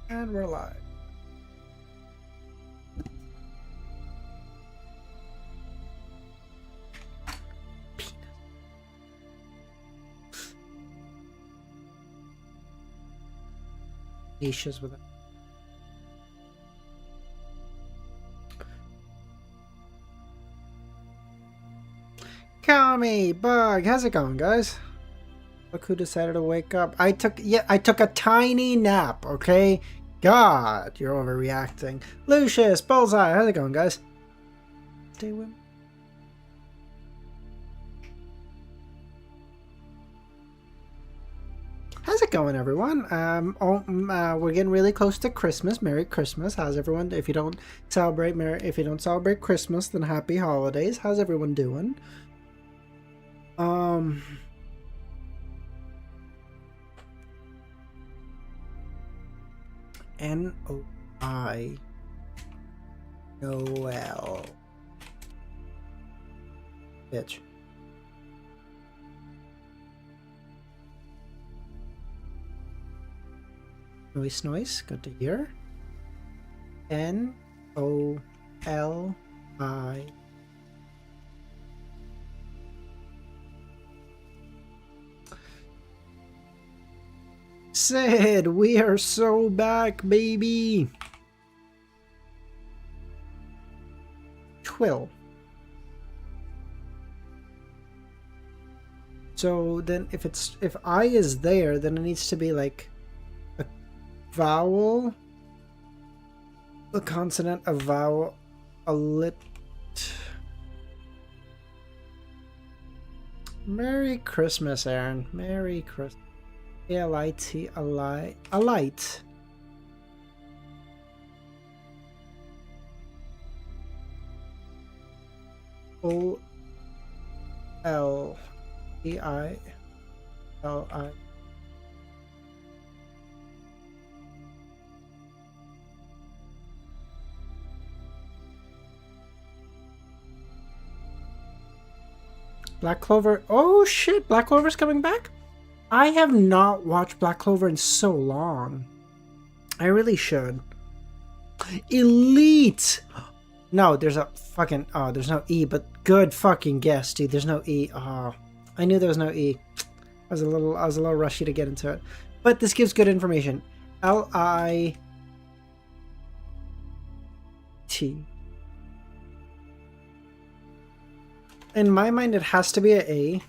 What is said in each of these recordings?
And we're live. Issues with it. Kami, Bug, how's it going, guys? Look who decided to wake up. I took a tiny nap, okay? God, you're overreacting. Lucius, Bullseye, how's it going, guys? Stay with me. How's it going, everyone? We're getting really close to Christmas. Merry Christmas. How's everyone? If you don't celebrate Christmas, then happy holidays. How's everyone doing? N-O-I Noel. Bitch. Noise, noise. Good to hear. N-O-L-I. Sid, we are so back, baby. Twill. So then if I is there, then it needs to be like a vowel, a consonant, a vowel, a lit. Merry Christmas, Aaron. Merry Christmas. A-L-I-T, a light. O-L-E-I-L-I. Black Clover. Oh shit, Black Clover's coming back? I have not watched Black Clover in so long. I really should. Elite! No, there's a fucking... Oh, there's no E, but good fucking guess, dude. There's no E. Oh, I knew there was no E. I was a little rushy to get into it. But this gives good information. L-I-T. In my mind, it has to be an A.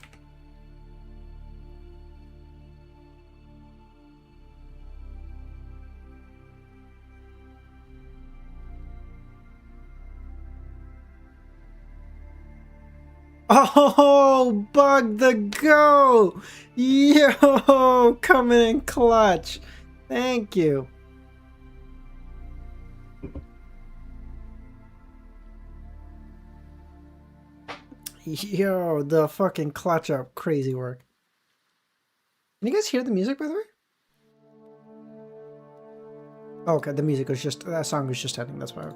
Oh, Bug the Go! Yo, coming in clutch. Thank you. Yo, the fucking clutch up. Crazy work. Can you guys hear the music, by the way? Oh, okay, the music was just... That song was just ending, that's why. I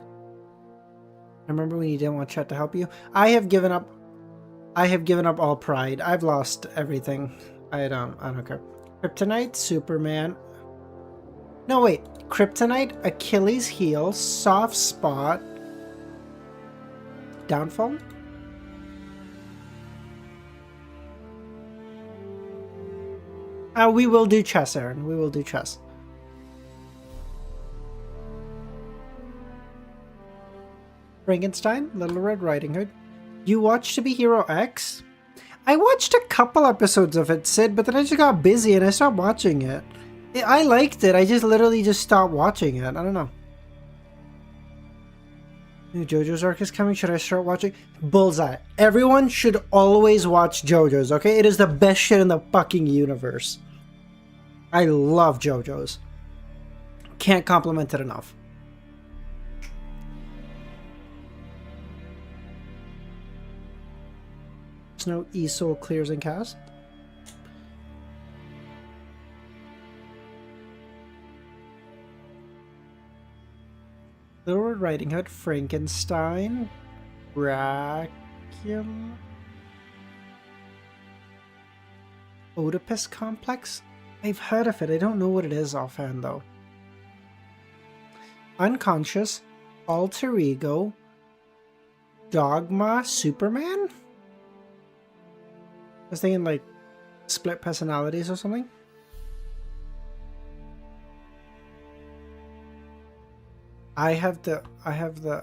remember when you didn't want chat to help you? I have given up all pride. I've lost everything. I don't care. Kryptonite, Superman. No, wait. Kryptonite, Achilles heel, soft spot, downfall. We will do chess, Aaron. We will do chess. Frankenstein, Little Red Riding Hood. You watched To Be Hero X? I watched a couple episodes of it, Sid, but then I just got busy and I stopped watching it. I liked it, I just literally stopped watching it. I don't know. New JoJo's arc is coming, should I start watching? Bullseye. Everyone should always watch JoJo's, okay? It is the best shit in the fucking universe. I love JoJo's. Can't compliment it enough. No ESOL clears and cast. Little Red Riding Hood, Frankenstein, Dracula, Oedipus Complex. I've heard of it. I don't know what it is offhand though. unconscious, alter ego, dogma, Superman? I was thinking like split personalities or something. I have the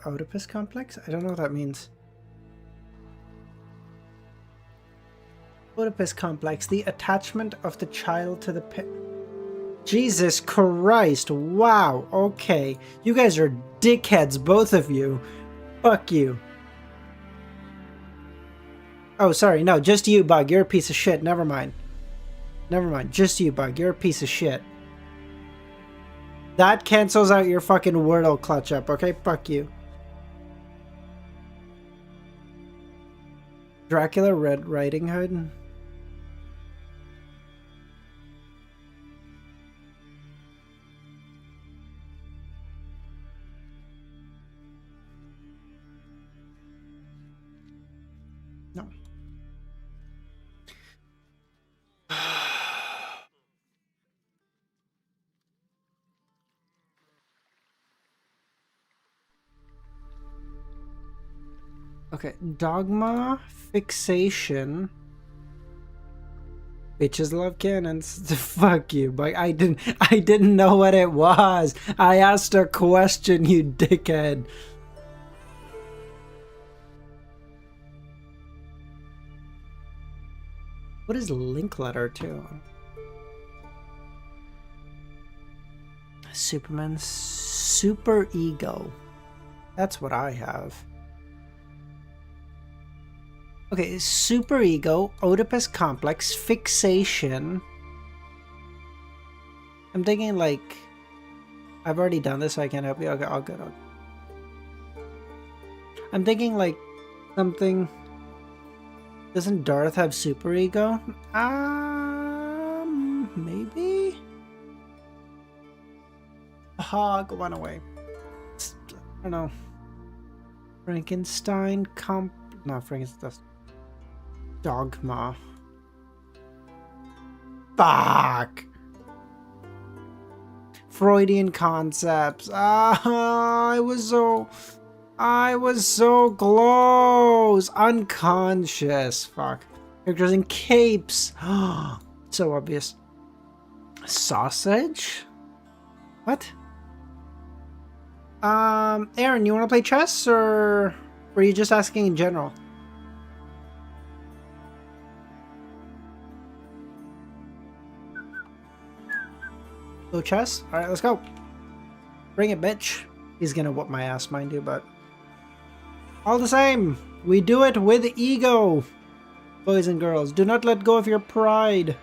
Oedipus complex. I don't know what that means. Oedipus complex, the attachment of the child to the Jesus Christ, wow, okay. You guys are dickheads, both of you. Fuck you. Oh, sorry, no, just you, Bug. You're a piece of shit. Never mind. Never mind, just you, Bug. You're a piece of shit. That cancels out your fucking Wordle clutch up, okay? Fuck you. Dracula Red Riding Hood? No. Okay, dogma, fixation. Bitches love cannons. Fuck you, but I didn't know what it was. I asked a question, you dickhead. What is Linkletter to? Superman's super ego. That's what I have. Okay, super ego, Oedipus complex, fixation. I'm thinking like, I've already done this, so I can't help you. Okay, all good. I'm thinking like something. Doesn't Darth have super ego? Maybe. Hog went away. I don't know. Frankenstein no, Frankenstein. Dogma. Fuck. Freudian concepts. I was so close. Unconscious. Fuck. Characters in capes. So obvious. Sausage? What? Aaron, you want to play chess, or were you just asking in general? Go chess? Alright, let's go. Bring it, bitch. He's gonna whoop my ass, mind you, but all the same, we do it with ego. Boys and girls, do not let go of your pride.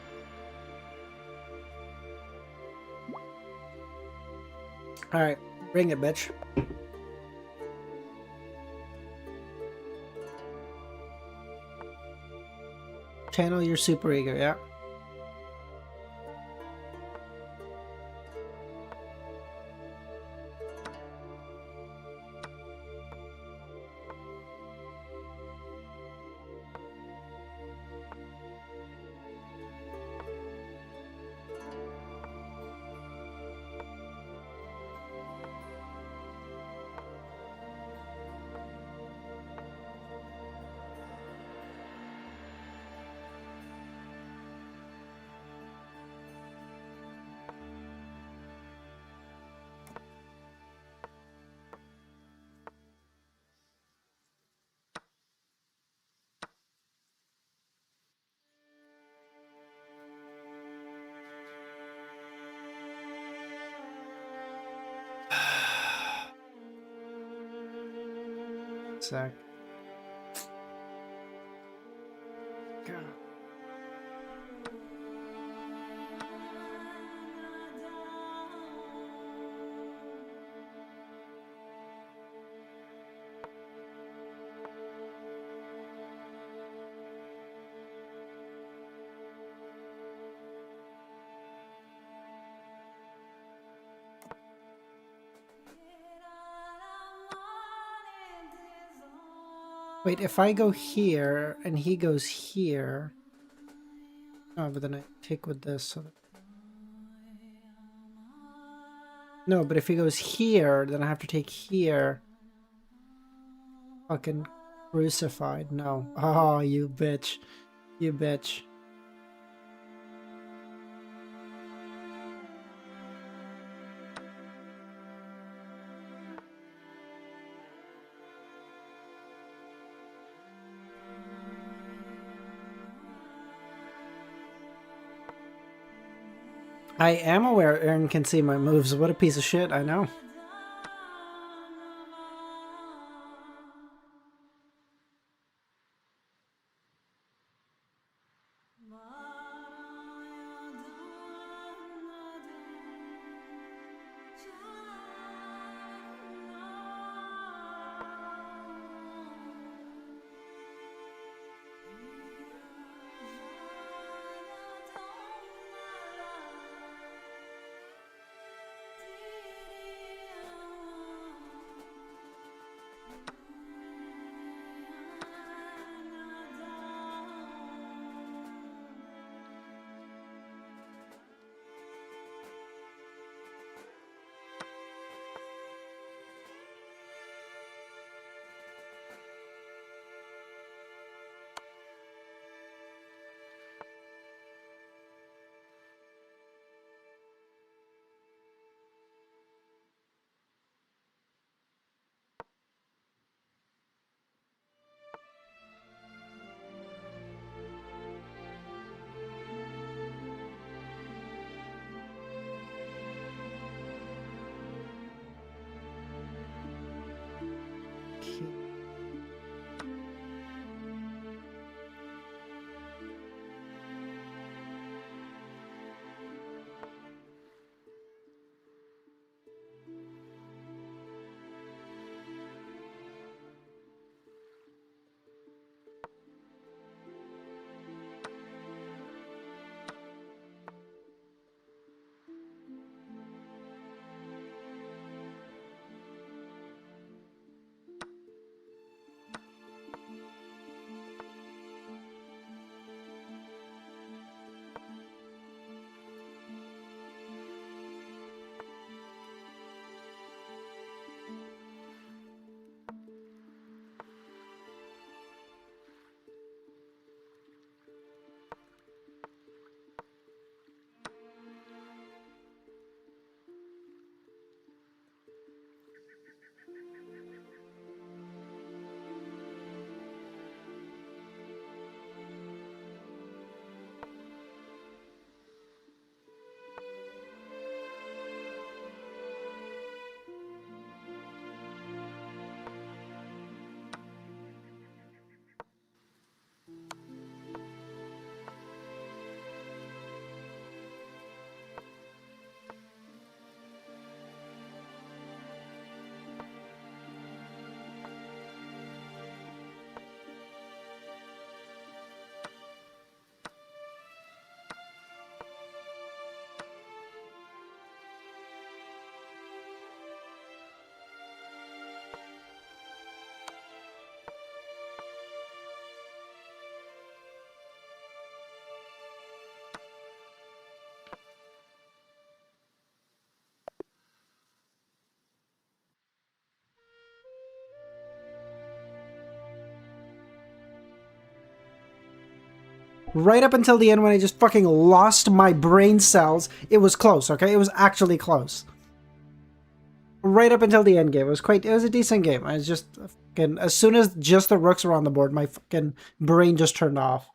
Alright, bring it, bitch. Channel your super ego, yeah. Sec. God. Wait, if I go here and he goes here. Oh, but then I take with this. So No, but if he goes here, then I have to take here. Fucking crucified. No. Oh, you bitch. You bitch. I am aware Aaron can see my moves. What a piece of shit, I know. Right up until the end when I just fucking lost my brain cells, it was close, okay? It was actually close. Right up until the end game. It was a decent game. I was just fucking, as soon as just the rooks were on the board, my fucking brain just turned off.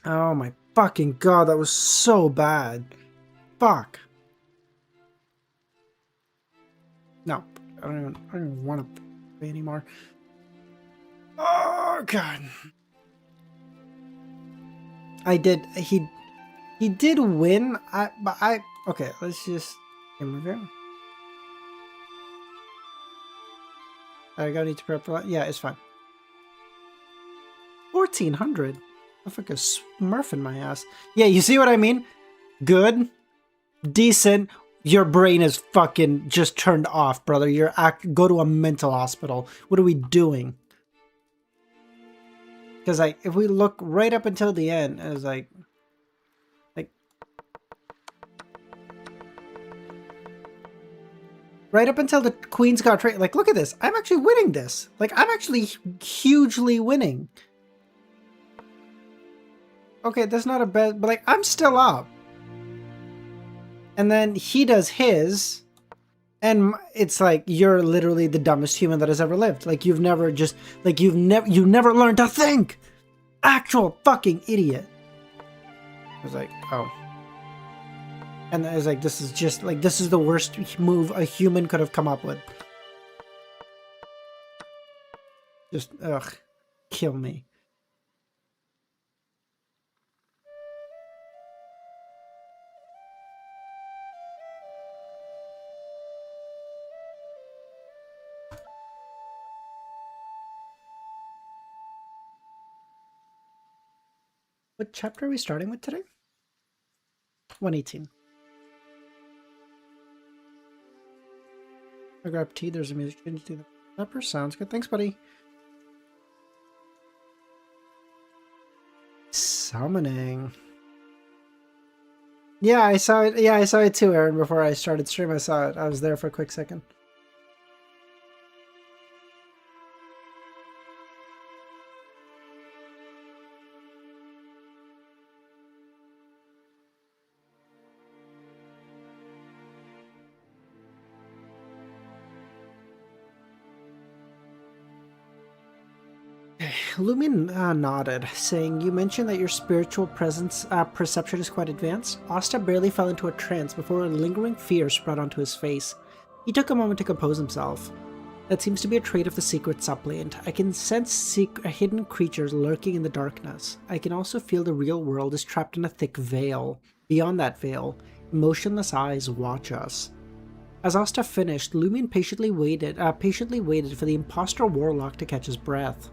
Oh my fucking god, that was so bad. Fuck. No, I don't even want to play anymore. Oh god. I did. He did win. Okay. Let's just review. I gotta need to prep for that. Yeah, it's fine. 1400. I'm fucking smurfing my ass. Yeah, you see what I mean? Good, decent. Your brain is fucking just turned off, brother. Go to a mental hospital. What are we doing? Because if we look right up until the end, it was like Right up until the queens got trained. Like, look at this. I'm actually winning this. Like, I'm actually hugely winning. Okay, that's not a bad, but like, I'm still up. And then he does his, and it's like, you're literally the dumbest human that has ever lived. Like, you've never learned to think. Actual fucking idiot. I was like, oh. And I was like, this is the worst move a human could have come up with. Just, ugh, kill me. What chapter are we starting with today? 118. I grab tea. There's a music change to the pepper. Sounds good. Thanks, buddy. Summoning. Yeah, I saw it. Yeah, I saw it too, Aaron. Before I started stream, I saw it. I was there for a quick second. Lumion nodded, saying, "You mentioned that your spiritual perception is quite advanced." Asta barely fell into a trance before a lingering fear spread onto his face. He took a moment to compose himself. "That seems to be a trait of the secret suppliant. I can sense hidden creatures lurking in the darkness. I can also feel the real world is trapped in a thick veil. Beyond that veil, emotionless eyes watch us." As Asta finished, Lumion patiently waited for the impostor warlock to catch his breath.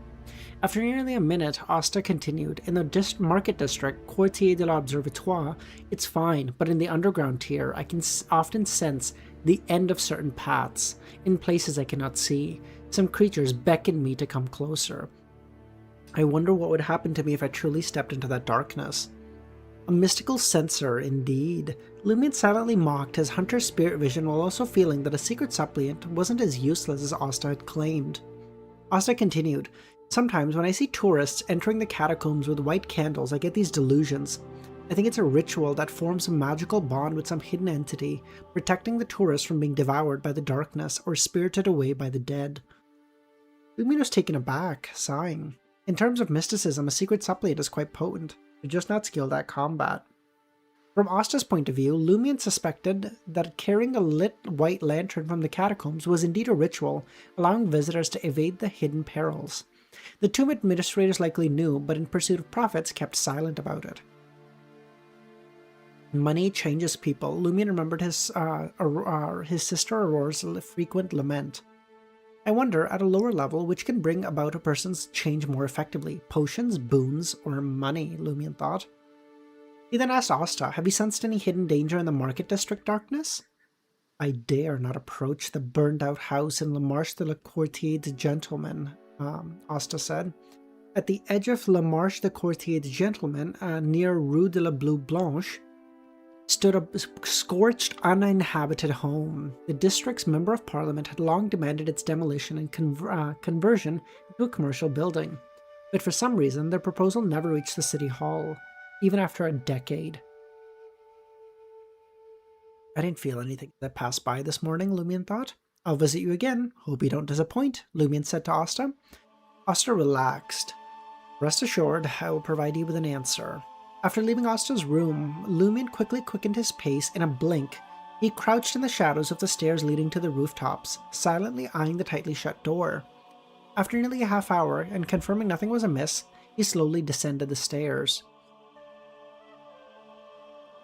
After nearly a minute, Asta continued, "In the market district, Quartier de l'Observatoire, it's fine, but in the underground tier, I can often sense the end of certain paths, in places I cannot see. Some creatures beckon me to come closer. I wonder what would happen to me if I truly stepped into that darkness." A mystical censor, indeed. Lumion silently mocked his hunter's spirit vision while also feeling that a secret suppliant wasn't as useless as Asta had claimed. Asta continued, "Sometimes when I see tourists entering the catacombs with white candles, I get these delusions. I think it's a ritual that forms a magical bond with some hidden entity, protecting the tourists from being devoured by the darkness or spirited away by the dead." Lumion was taken aback, sighing. In terms of mysticism, a secret suppliant is quite potent. They're just not skilled at combat. From Asta's point of view, Lumion suspected that carrying a lit white lantern from the catacombs was indeed a ritual, allowing visitors to evade the hidden perils. The tomb administrators likely knew, but in pursuit of profits kept silent about it. Money changes people. Lumion remembered his sister Aurora's frequent lament. "I wonder, at a lower level, which can bring about a person's change more effectively, potions, boons, or money," Lumion thought. He then asked Asta, "Have you sensed any hidden danger in the market district darkness?" "I dare not approach the burned-out house in La Marche de la Quartier des Gentlemen," Asta said. At the edge of La Marche de Quartier des Gentlemen, near Rue de la Blue Blanche, stood a scorched, uninhabited home. The district's Member of Parliament had long demanded its demolition and conversion into a commercial building, but for some reason their proposal never reached the City Hall, even after a decade. "I didn't feel anything that passed by this morning," Lumion thought. "I'll visit you again. Hope you don't disappoint," Lumion said to Asta. Asta relaxed. "Rest assured, I will provide you with an answer." After leaving Asta's room, Lumion quickly quickened his pace. In a blink, he crouched in the shadows of the stairs leading to the rooftops, silently eyeing the tightly shut door. After nearly a half hour, and confirming nothing was amiss, he slowly descended the stairs.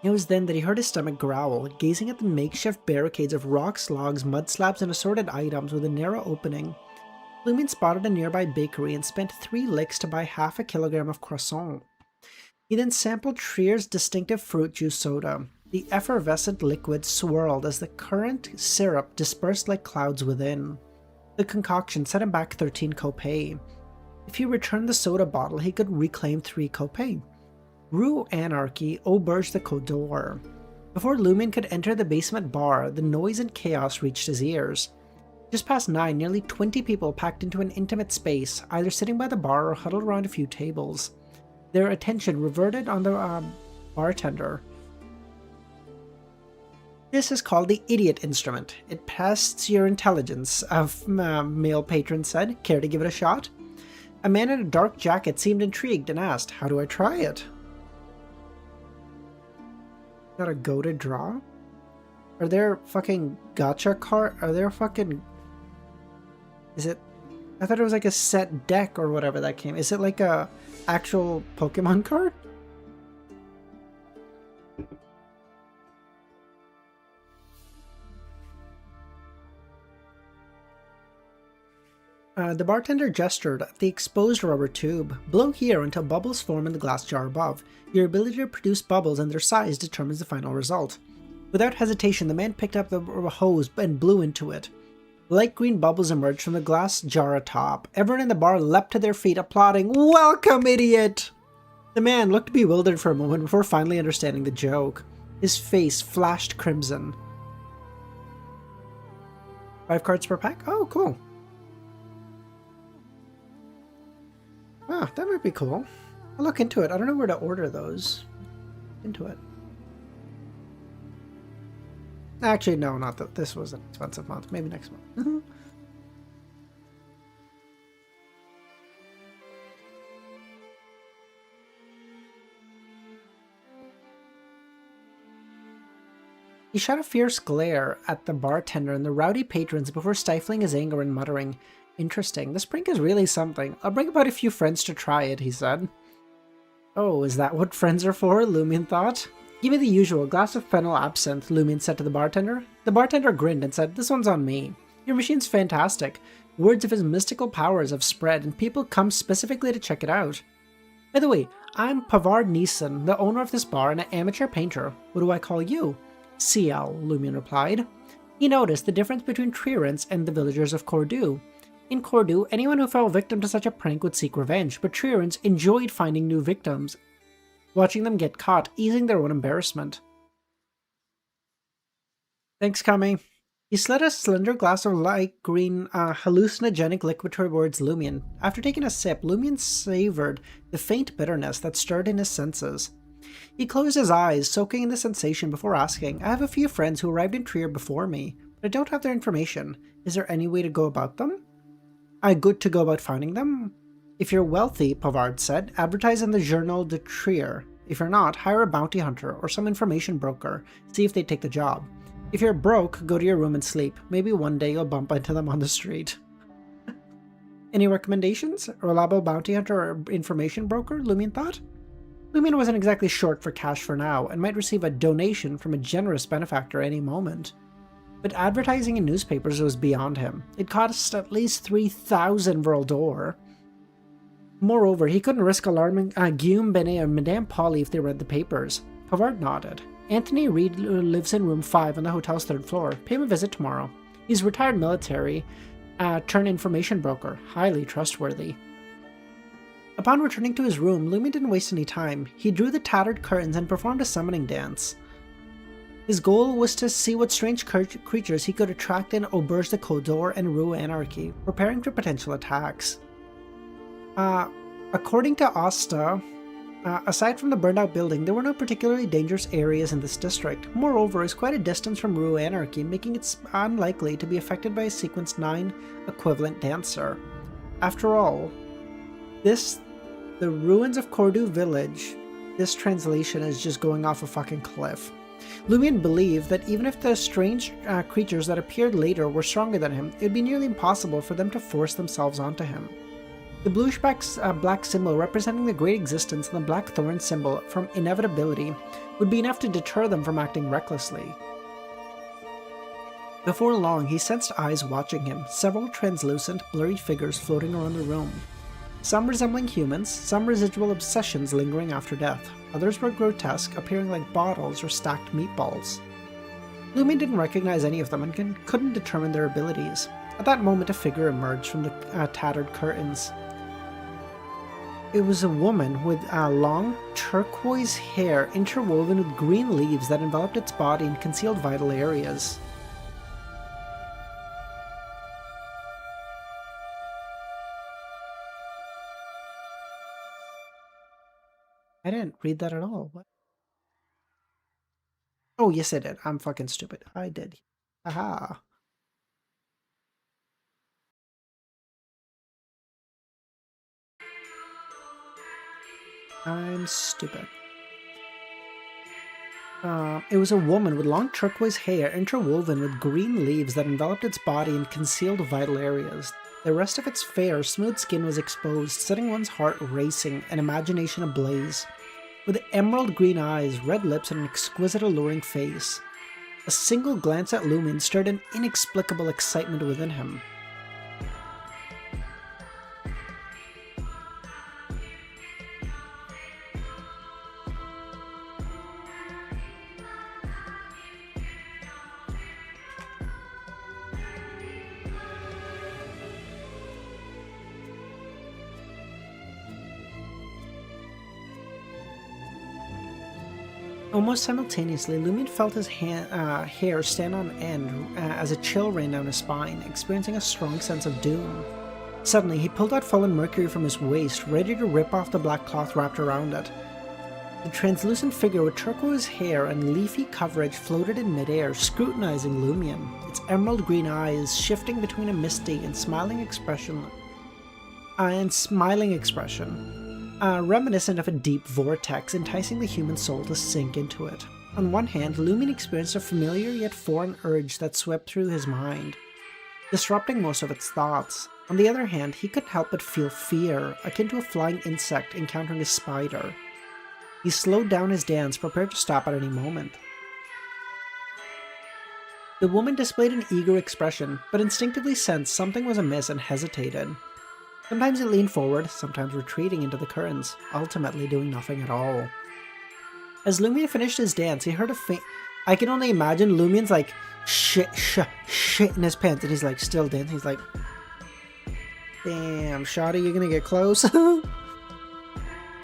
It was then that he heard his stomach growl, gazing at the makeshift barricades of rocks, logs, mud slabs, and assorted items with a narrow opening. Lumion spotted a nearby bakery and spent 3 licks to buy half a kilogram of croissant. He then sampled Trier's distinctive fruit juice soda. The effervescent liquid swirled as the currant syrup dispersed like clouds within. The concoction set him back 13 kopay. If he returned the soda bottle, he could reclaim 3 kopay. Rue Anarchy, Auberge de Côte d'Or. Before Lumion could enter the basement bar, the noise and chaos reached his ears. Just past 9, nearly 20 people packed into an intimate space, either sitting by the bar or huddled around a few tables. Their attention reverted on the bartender. This is called the idiot instrument. It tests your intelligence, a male patron said. Care to give it a shot? A man in a dark jacket seemed intrigued and asked, how do I try it? Gotta go to draw? Are there fucking gacha card? Are there fucking... Is it... I thought it was like a set deck or whatever that came. Is it like a actual Pokemon card? The bartender gestured at the exposed rubber tube. Blow here until bubbles form in the glass jar above. Your ability to produce bubbles and their size determines the final result. Without hesitation, the man picked up the hose and blew into it. Light green bubbles emerged from the glass jar atop. Everyone in the bar leapt to their feet, applauding, "Welcome, idiot!" The man looked bewildered for a moment before finally understanding the joke. His face flashed crimson. 5 cards per pack? Oh, cool. Ah, that might be cool. I'll look into it. I don't know where to order those. Into it. Actually, no, not that. This was an expensive month. Maybe next month. He shot a fierce glare at the bartender and the rowdy patrons before stifling his anger and muttering, "Interesting. This drink is really something. I'll bring about a few friends to try it," he said. Oh, is that what friends are for? Lumion thought. Give me the usual glass of fennel absinthe, Lumion said to the bartender. The bartender grinned and said, "This one's on me. Your machine's fantastic. Words of his mystical powers have spread and people come specifically to check it out. By the way, I'm Pavard Neeson, the owner of this bar and an amateur painter. What do I call you?" "CL," Lumion replied. He noticed the difference between Treerance and the villagers of Cordu. In Cordu, anyone who fell victim to such a prank would seek revenge, but Treerance enjoyed finding new victims, watching them get caught, easing their own embarrassment. "Thanks, Kami." He slid a slender glass of light green, hallucinogenic liquid towards Lumion. After taking a sip, Lumion savored the faint bitterness that stirred in his senses. He closed his eyes, soaking in the sensation before asking, "I have a few friends who arrived in Trier before me, but I don't have their information. Is there any way to go about them? Good to go about finding them? If you're wealthy," Pavard said, "advertise in the Journal de Trier. If you're not, hire a bounty hunter or some information broker. See if they take the job. If you're broke, go to your room and sleep. Maybe one day you'll bump into them on the street." Any recommendations? A reliable bounty hunter or information broker? Lumion thought. Lumion wasn't exactly short for cash for now, and might receive a donation from a generous benefactor any moment. But advertising in newspapers was beyond him. It cost at least 3,000 Vril d'Or. Moreover, he couldn't risk alarming Guillaume Benet or Madame Polly if they read the papers. Pavard nodded. "Anthony Reed lives in room 5 on the hotel's 3rd floor. Pay him a visit tomorrow. He's retired military, turned information broker. Highly trustworthy." Upon returning to his room, Lumion didn't waste any time. He drew the tattered curtains and performed a summoning dance. His goal was to see what strange creatures he could attract in Auberge de Codor and Rue Anarchy, preparing for potential attacks. According to Asta, aside from the burned-out building, there were no particularly dangerous areas in this district. Moreover, it's quite a distance from Rue Anarchy, making it unlikely to be affected by a Sequence 9 equivalent dancer. After all, the ruins of Cordu village, this translation is just going off a fucking cliff. Lumion believed that even if the strange creatures that appeared later were stronger than him, it would be nearly impossible for them to force themselves onto him. The bluish black symbol representing the great existence and the black thorn symbol from Inevitability would be enough to deter them from acting recklessly. Before long, he sensed eyes watching him, several translucent, blurry figures floating around the room. Some resembling humans, some residual obsessions lingering after death. Others were grotesque, appearing like bottles or stacked meatballs. Lumion didn't recognize any of them and couldn't determine their abilities. At that moment, a figure emerged from the tattered curtains. It was a woman with long turquoise hair interwoven with green leaves that enveloped its body and concealed vital areas. I didn't read that at all. What? Oh, yes, I did. I'm fucking stupid. I did. Aha. I'm stupid. It was a woman with long turquoise hair interwoven with green leaves that enveloped its body and concealed vital areas. The rest of its fair, smooth skin was exposed, setting one's heart racing and imagination ablaze. With emerald green eyes, red lips, and an exquisite, alluring face, a single glance at Lumion stirred an inexplicable excitement within him. Almost simultaneously, Lumion felt his hair stand on end as a chill ran down his spine, experiencing a strong sense of doom. Suddenly, he pulled out fallen mercury from his waist, ready to rip off the black cloth wrapped around it. The translucent figure with turquoise hair and leafy coverage floated in midair, scrutinizing Lumion, its emerald green eyes shifting between a misty and smiling expression, reminiscent of a deep vortex enticing the human soul to sink into it. On one hand, Lumion experienced a familiar yet foreign urge that swept through his mind, disrupting most of its thoughts. On the other hand, he couldn't help but feel fear, akin to a flying insect encountering a spider. He slowed down his dance, prepared to stop at any moment. The woman displayed an eager expression, but instinctively sensed something was amiss and hesitated. Sometimes it leaned forward, sometimes retreating into the curtains, ultimately doing nothing at all. As Lumion finished his dance, he heard a faint... I can only imagine Lumion's like, shit in his pants, and he's like, still dancing. He's like, damn, Shawty, you're gonna get close? It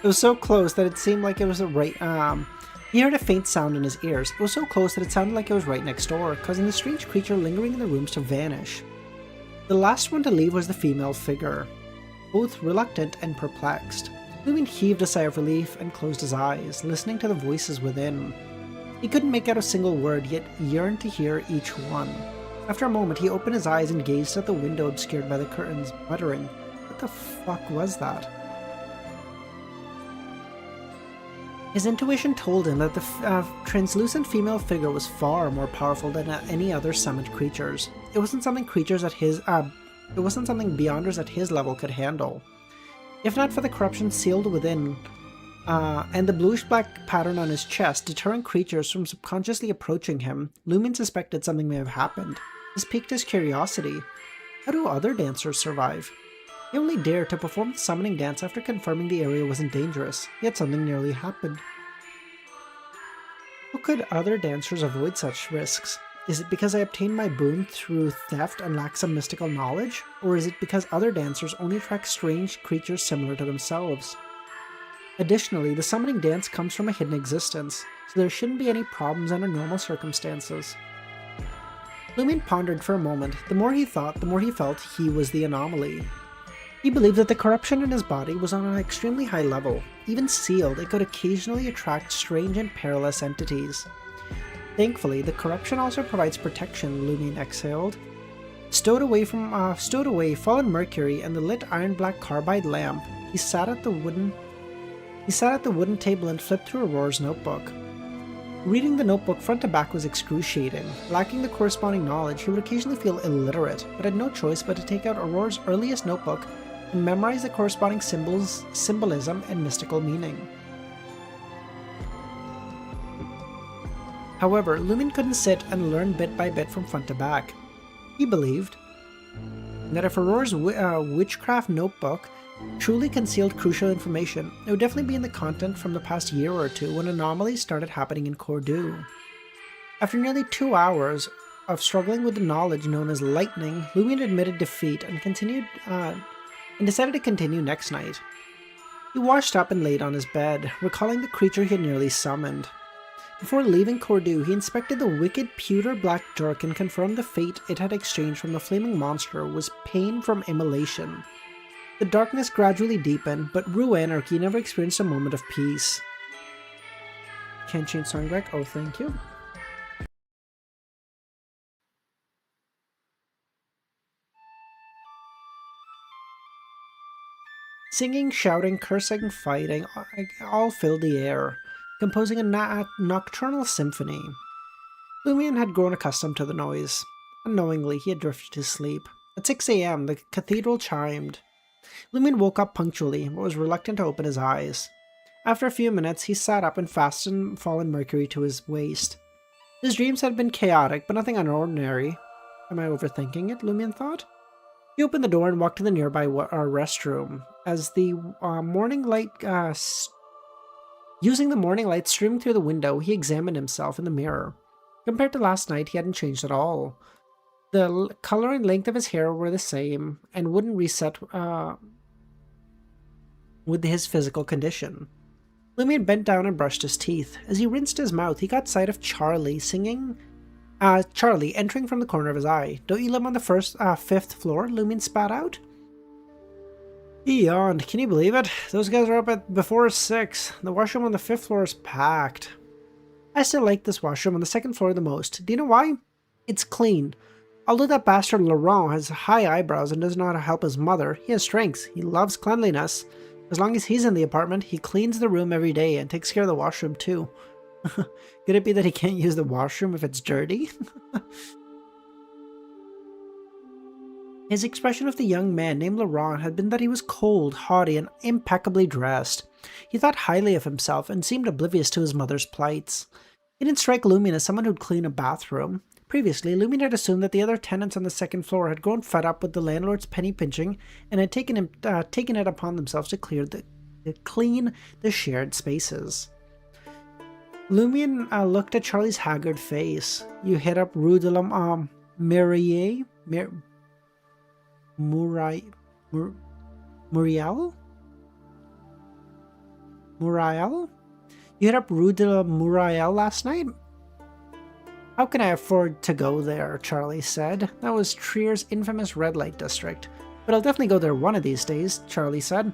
was so close that it seemed like it was he heard a faint sound in his ears. It was so close that it sounded like it was right next door, causing the strange creature lingering in the rooms to vanish. The last one to leave was the female figure, both reluctant and perplexed. Lumion heaved a sigh of relief and closed his eyes, listening to the voices within. He couldn't make out a single word, yet yearned to hear each one. After a moment, he opened his eyes and gazed at the window obscured by the curtains, muttering, "What the fuck was that?" His intuition told him that the translucent female figure was far more powerful than any other summoned creatures. It wasn't something beyonders at his level could handle. If not for the corruption sealed within, and the bluish-black pattern on his chest deterring creatures from subconsciously approaching him, Lumion suspected something may have happened. This piqued his curiosity. How do other dancers survive? He only dared to perform the summoning dance after confirming the area wasn't dangerous, yet something nearly happened. How could other dancers avoid such risks? Is it because I obtained my boon through theft and lack some mystical knowledge? Or is it because other dancers only attract strange creatures similar to themselves? Additionally, the summoning dance comes from a hidden existence, so there shouldn't be any problems under normal circumstances. Lumion pondered for a moment. The more he thought, the more he felt he was the anomaly. He believed that the corruption in his body was on an extremely high level. Even sealed, it could occasionally attract strange and perilous entities. Thankfully, the corruption also provides protection, Lumion exhaled. Stowed away fallen mercury and the lit iron-black carbide lamp, he sat at the wooden table and flipped through Aurora's notebook. Reading the notebook front to back was excruciating. Lacking the corresponding knowledge, he would occasionally feel illiterate, but had no choice but to take out Aurora's earliest notebook and memorize the corresponding symbolism, and mystical meaning. However, Lumion couldn't sit and learn bit by bit from front to back. He believed that if Aurora's witchcraft notebook truly concealed crucial information, it would definitely be in the content from the past year or two when anomalies started happening in Cordu. After nearly 2 hours of struggling with the knowledge known as lightning, Lumion admitted defeat and decided to continue next night. He washed up and laid on his bed, recalling the creature he had nearly summoned. Before leaving Cordu, he inspected the wicked pewter black jerk and confirmed the fate it had exchanged from the flaming monster was pain from immolation. The darkness gradually deepened, but Rue Anarchy never experienced a moment of peace. Can't change song back? Oh, thank you. Singing, shouting, cursing, fighting, all filled the air, composing a nocturnal symphony. Lumion had grown accustomed to the noise. Unknowingly, he had drifted to sleep. At 6 a.m., the cathedral chimed. Lumion woke up punctually, but was reluctant to open his eyes. After a few minutes, he sat up and fastened fallen mercury to his waist. His dreams had been chaotic, but nothing unordinary. Am I overthinking it? Lumion thought. He opened the door and walked to the nearby restroom. As the morning light, using the morning light streaming through the window, he examined himself in the mirror. Compared to last night, he hadn't changed at all. The color and length of his hair were the same, and wouldn't reset with his physical condition. Lumion bent down and brushed his teeth. As he rinsed his mouth, he caught sight of Charlie entering from the corner of his eye. Don't you live on the fifth floor? Lumion spat out. He yawned. Can you believe it? Those guys are up before 6. The washroom on the 5th floor is packed. I still like this washroom on the 2nd floor the most. Do you know why? It's clean. Although that bastard Laurent has high eyebrows and doesn't know how to help his mother, he has strengths. He loves cleanliness. As long as he's in the apartment, he cleans the room every day and takes care of the washroom too. Could it be that he can't use the washroom if it's dirty? His expression of the young man named Laurent had been that he was cold, haughty, and impeccably dressed. He thought highly of himself and seemed oblivious to his mother's plights. He didn't strike Lumion as someone who'd clean a bathroom. Previously, Lumion had assumed that the other tenants on the 2nd floor had grown fed up with the landlord's penny pinching and had taken it upon themselves to clean the shared spaces. Lumion looked at Charlie's haggard face. You hit up Rue de la Muriel? Muriel? You hit up Rue de la Muriel last night? How can I afford to go there? Charlie said. That was Trier's infamous red light district. But I'll definitely go there one of these days, Charlie said.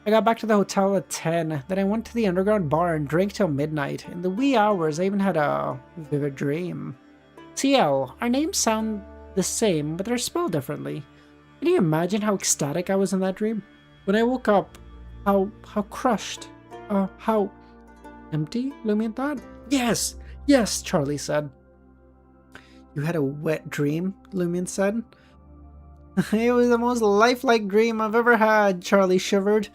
I got back to the hotel at 10, then I went to the underground bar and drank till midnight. In the wee hours, I even had a vivid dream. TL, our names sound the same, but they're spelled differently. Can you imagine how ecstatic I was in that dream? When I woke up, how crushed, how empty, Lumion thought. Yes, Charlie said. You had a wet dream, Lumion said. It was the most lifelike dream I've ever had, Charlie shivered.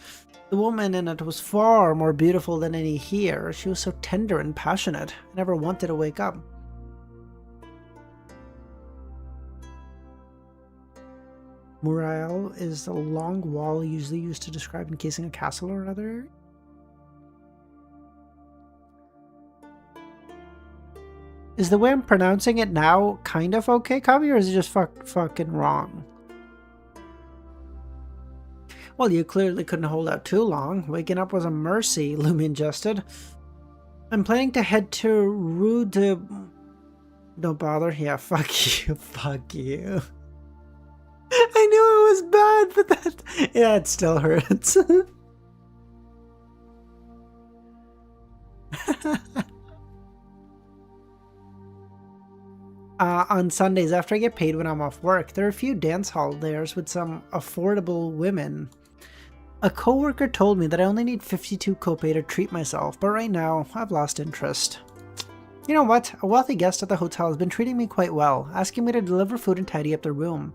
The woman in it was far more beautiful than any here. She was so tender and passionate. I never wanted to wake up. Muraille is a long wall usually used to describe encasing a castle or other area. Is the way I'm pronouncing it now kind of okay, Kami, or is it just fucking wrong? Well, you clearly couldn't hold out too long. Waking up was a mercy, Lumion jested. I'm planning to head to Rue de... Don't bother. Yeah, fuck you. Fuck you. I knew it was bad, but that... Yeah, it still hurts. On Sundays, after I get paid when I'm off work, there are a few dance hall theirs with some affordable women. A coworker told me that I only need 52 kopei to treat myself, but right now, I've lost interest. You know what? A wealthy guest at the hotel has been treating me quite well, asking me to deliver food and tidy up their room.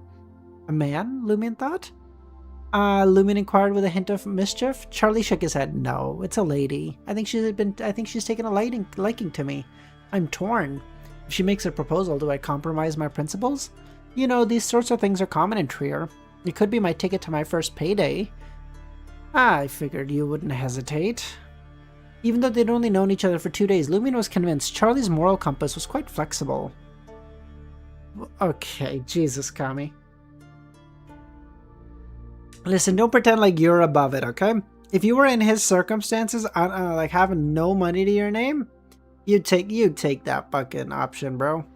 A man? Lumion thought. Lumion inquired with a hint of mischief. Charlie shook his head. No, it's a lady. I think she's taken a liking to me. I'm torn. If she makes a proposal, do I compromise my principles? You know, these sorts of things are common in Trier. It could be my ticket to my first payday. I figured you wouldn't hesitate. Even though they'd only known each other for 2 days, Lumion was convinced Charlie's moral compass was quite flexible. Okay, Jesus, Kami. Listen, don't pretend like you're above it, okay? If you were in his circumstances, like having no money to your name, you'd take that fucking option, bro.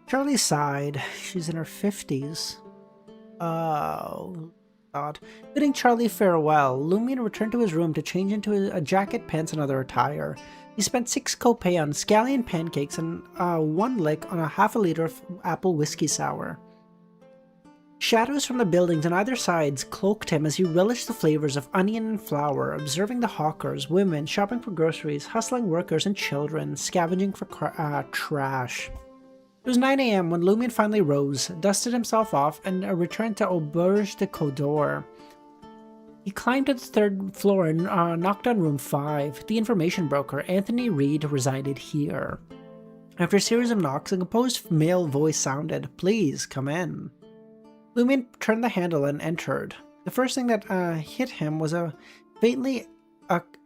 Charlie sighed. She's in her 50s. Oh, God. Bidding Charlie farewell, Lumion returned to his room to change into a jacket, pants, and other attire. He spent 6 kopei on scallion pancakes and 1 lick on a half a liter of apple whiskey sour. Shadows from the buildings on either sides cloaked him as he relished the flavors of onion and flour, observing the hawkers, women shopping for groceries, hustling workers and children, scavenging for trash. It was 9 a.m. when Lumion finally rose, dusted himself off, and returned to Auberge de Codor. He climbed to the 3rd floor and knocked on room 5. The information broker, Anthony Reed, resided here. After a series of knocks, a composed male voice sounded, "Please, come in." Lumion turned the handle and entered. The first thing that hit him was a faintly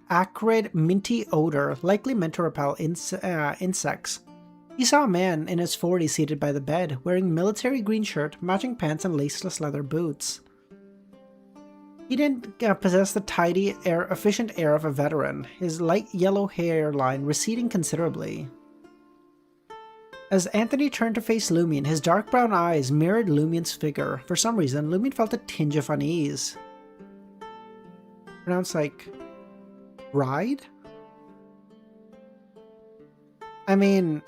acrid, minty odor, likely meant to repel insects. He saw a man in his 40s seated by the bed, wearing military green shirt, matching pants, and laceless leather boots. He didn't possess the tidy, efficient air of a veteran, his light yellow hairline receding considerably. As Anthony turned to face Lumion, his dark brown eyes mirrored Lumion's figure. For some reason, Lumion felt a tinge of unease. Pronounced like... ride? I mean...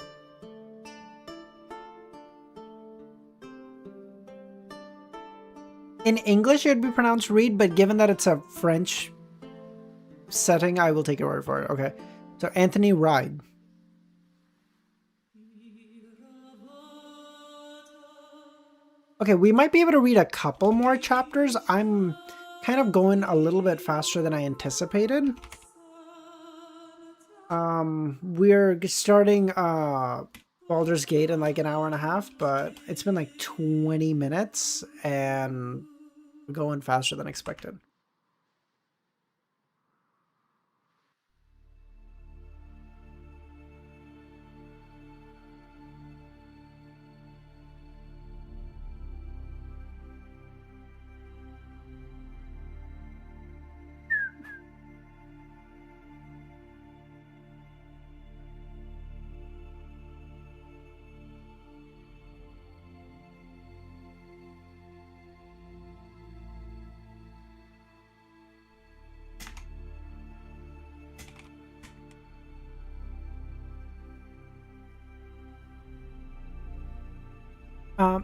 in English, it would be pronounced read, but given that it's a French setting, I will take your word for it. Okay. So, Anthony Ride. Okay, we might be able to read a couple more chapters. I'm kind of going a little bit faster than I anticipated. We're starting Baldur's Gate in like an hour and a half, but it's been like 20 minutes and we're going faster than expected.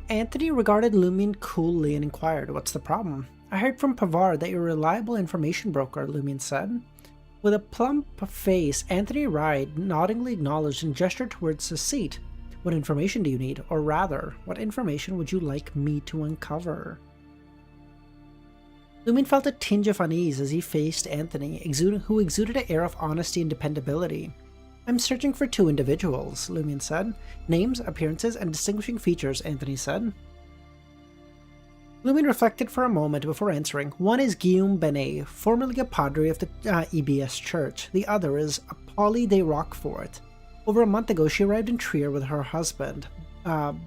Anthony regarded Lumion coolly and inquired, "What's the problem?" "I heard from Pavard that you're a reliable information broker," Lumion said. With a plump face, Anthony Ride noddingly acknowledged and gestured towards his seat. "What information do you need? Or rather, what information would you like me to uncover?" Lumion felt a tinge of unease as he faced Anthony, who exuded an air of honesty and dependability. "I'm searching for 2 individuals," Lumion said. "Names, appearances, and distinguishing features," Anthony said. Lumion reflected for a moment before answering. "One is Guillaume Benet, formerly a padre of the EBS Church. The other is Polly de Roquefort. Over a month ago, she arrived in Trier with her husband, Boest.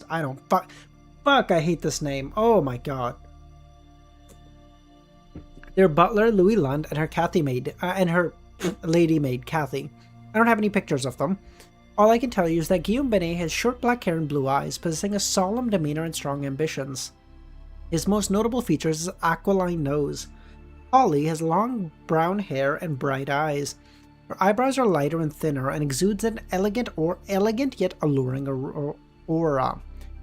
I don't... Fuck, I hate this name. Oh my god. Their butler, Louis Lund, and her Kathy maid, and her lady maid, Kathy. I don't have any pictures of them. All I can tell you is that Guillaume Benet has short black hair and blue eyes, possessing a solemn demeanor and strong ambitions. His most notable feature is his aquiline nose. Polly has long brown hair and bright eyes. Her eyebrows are lighter and thinner and exudes an elegant yet alluring aura.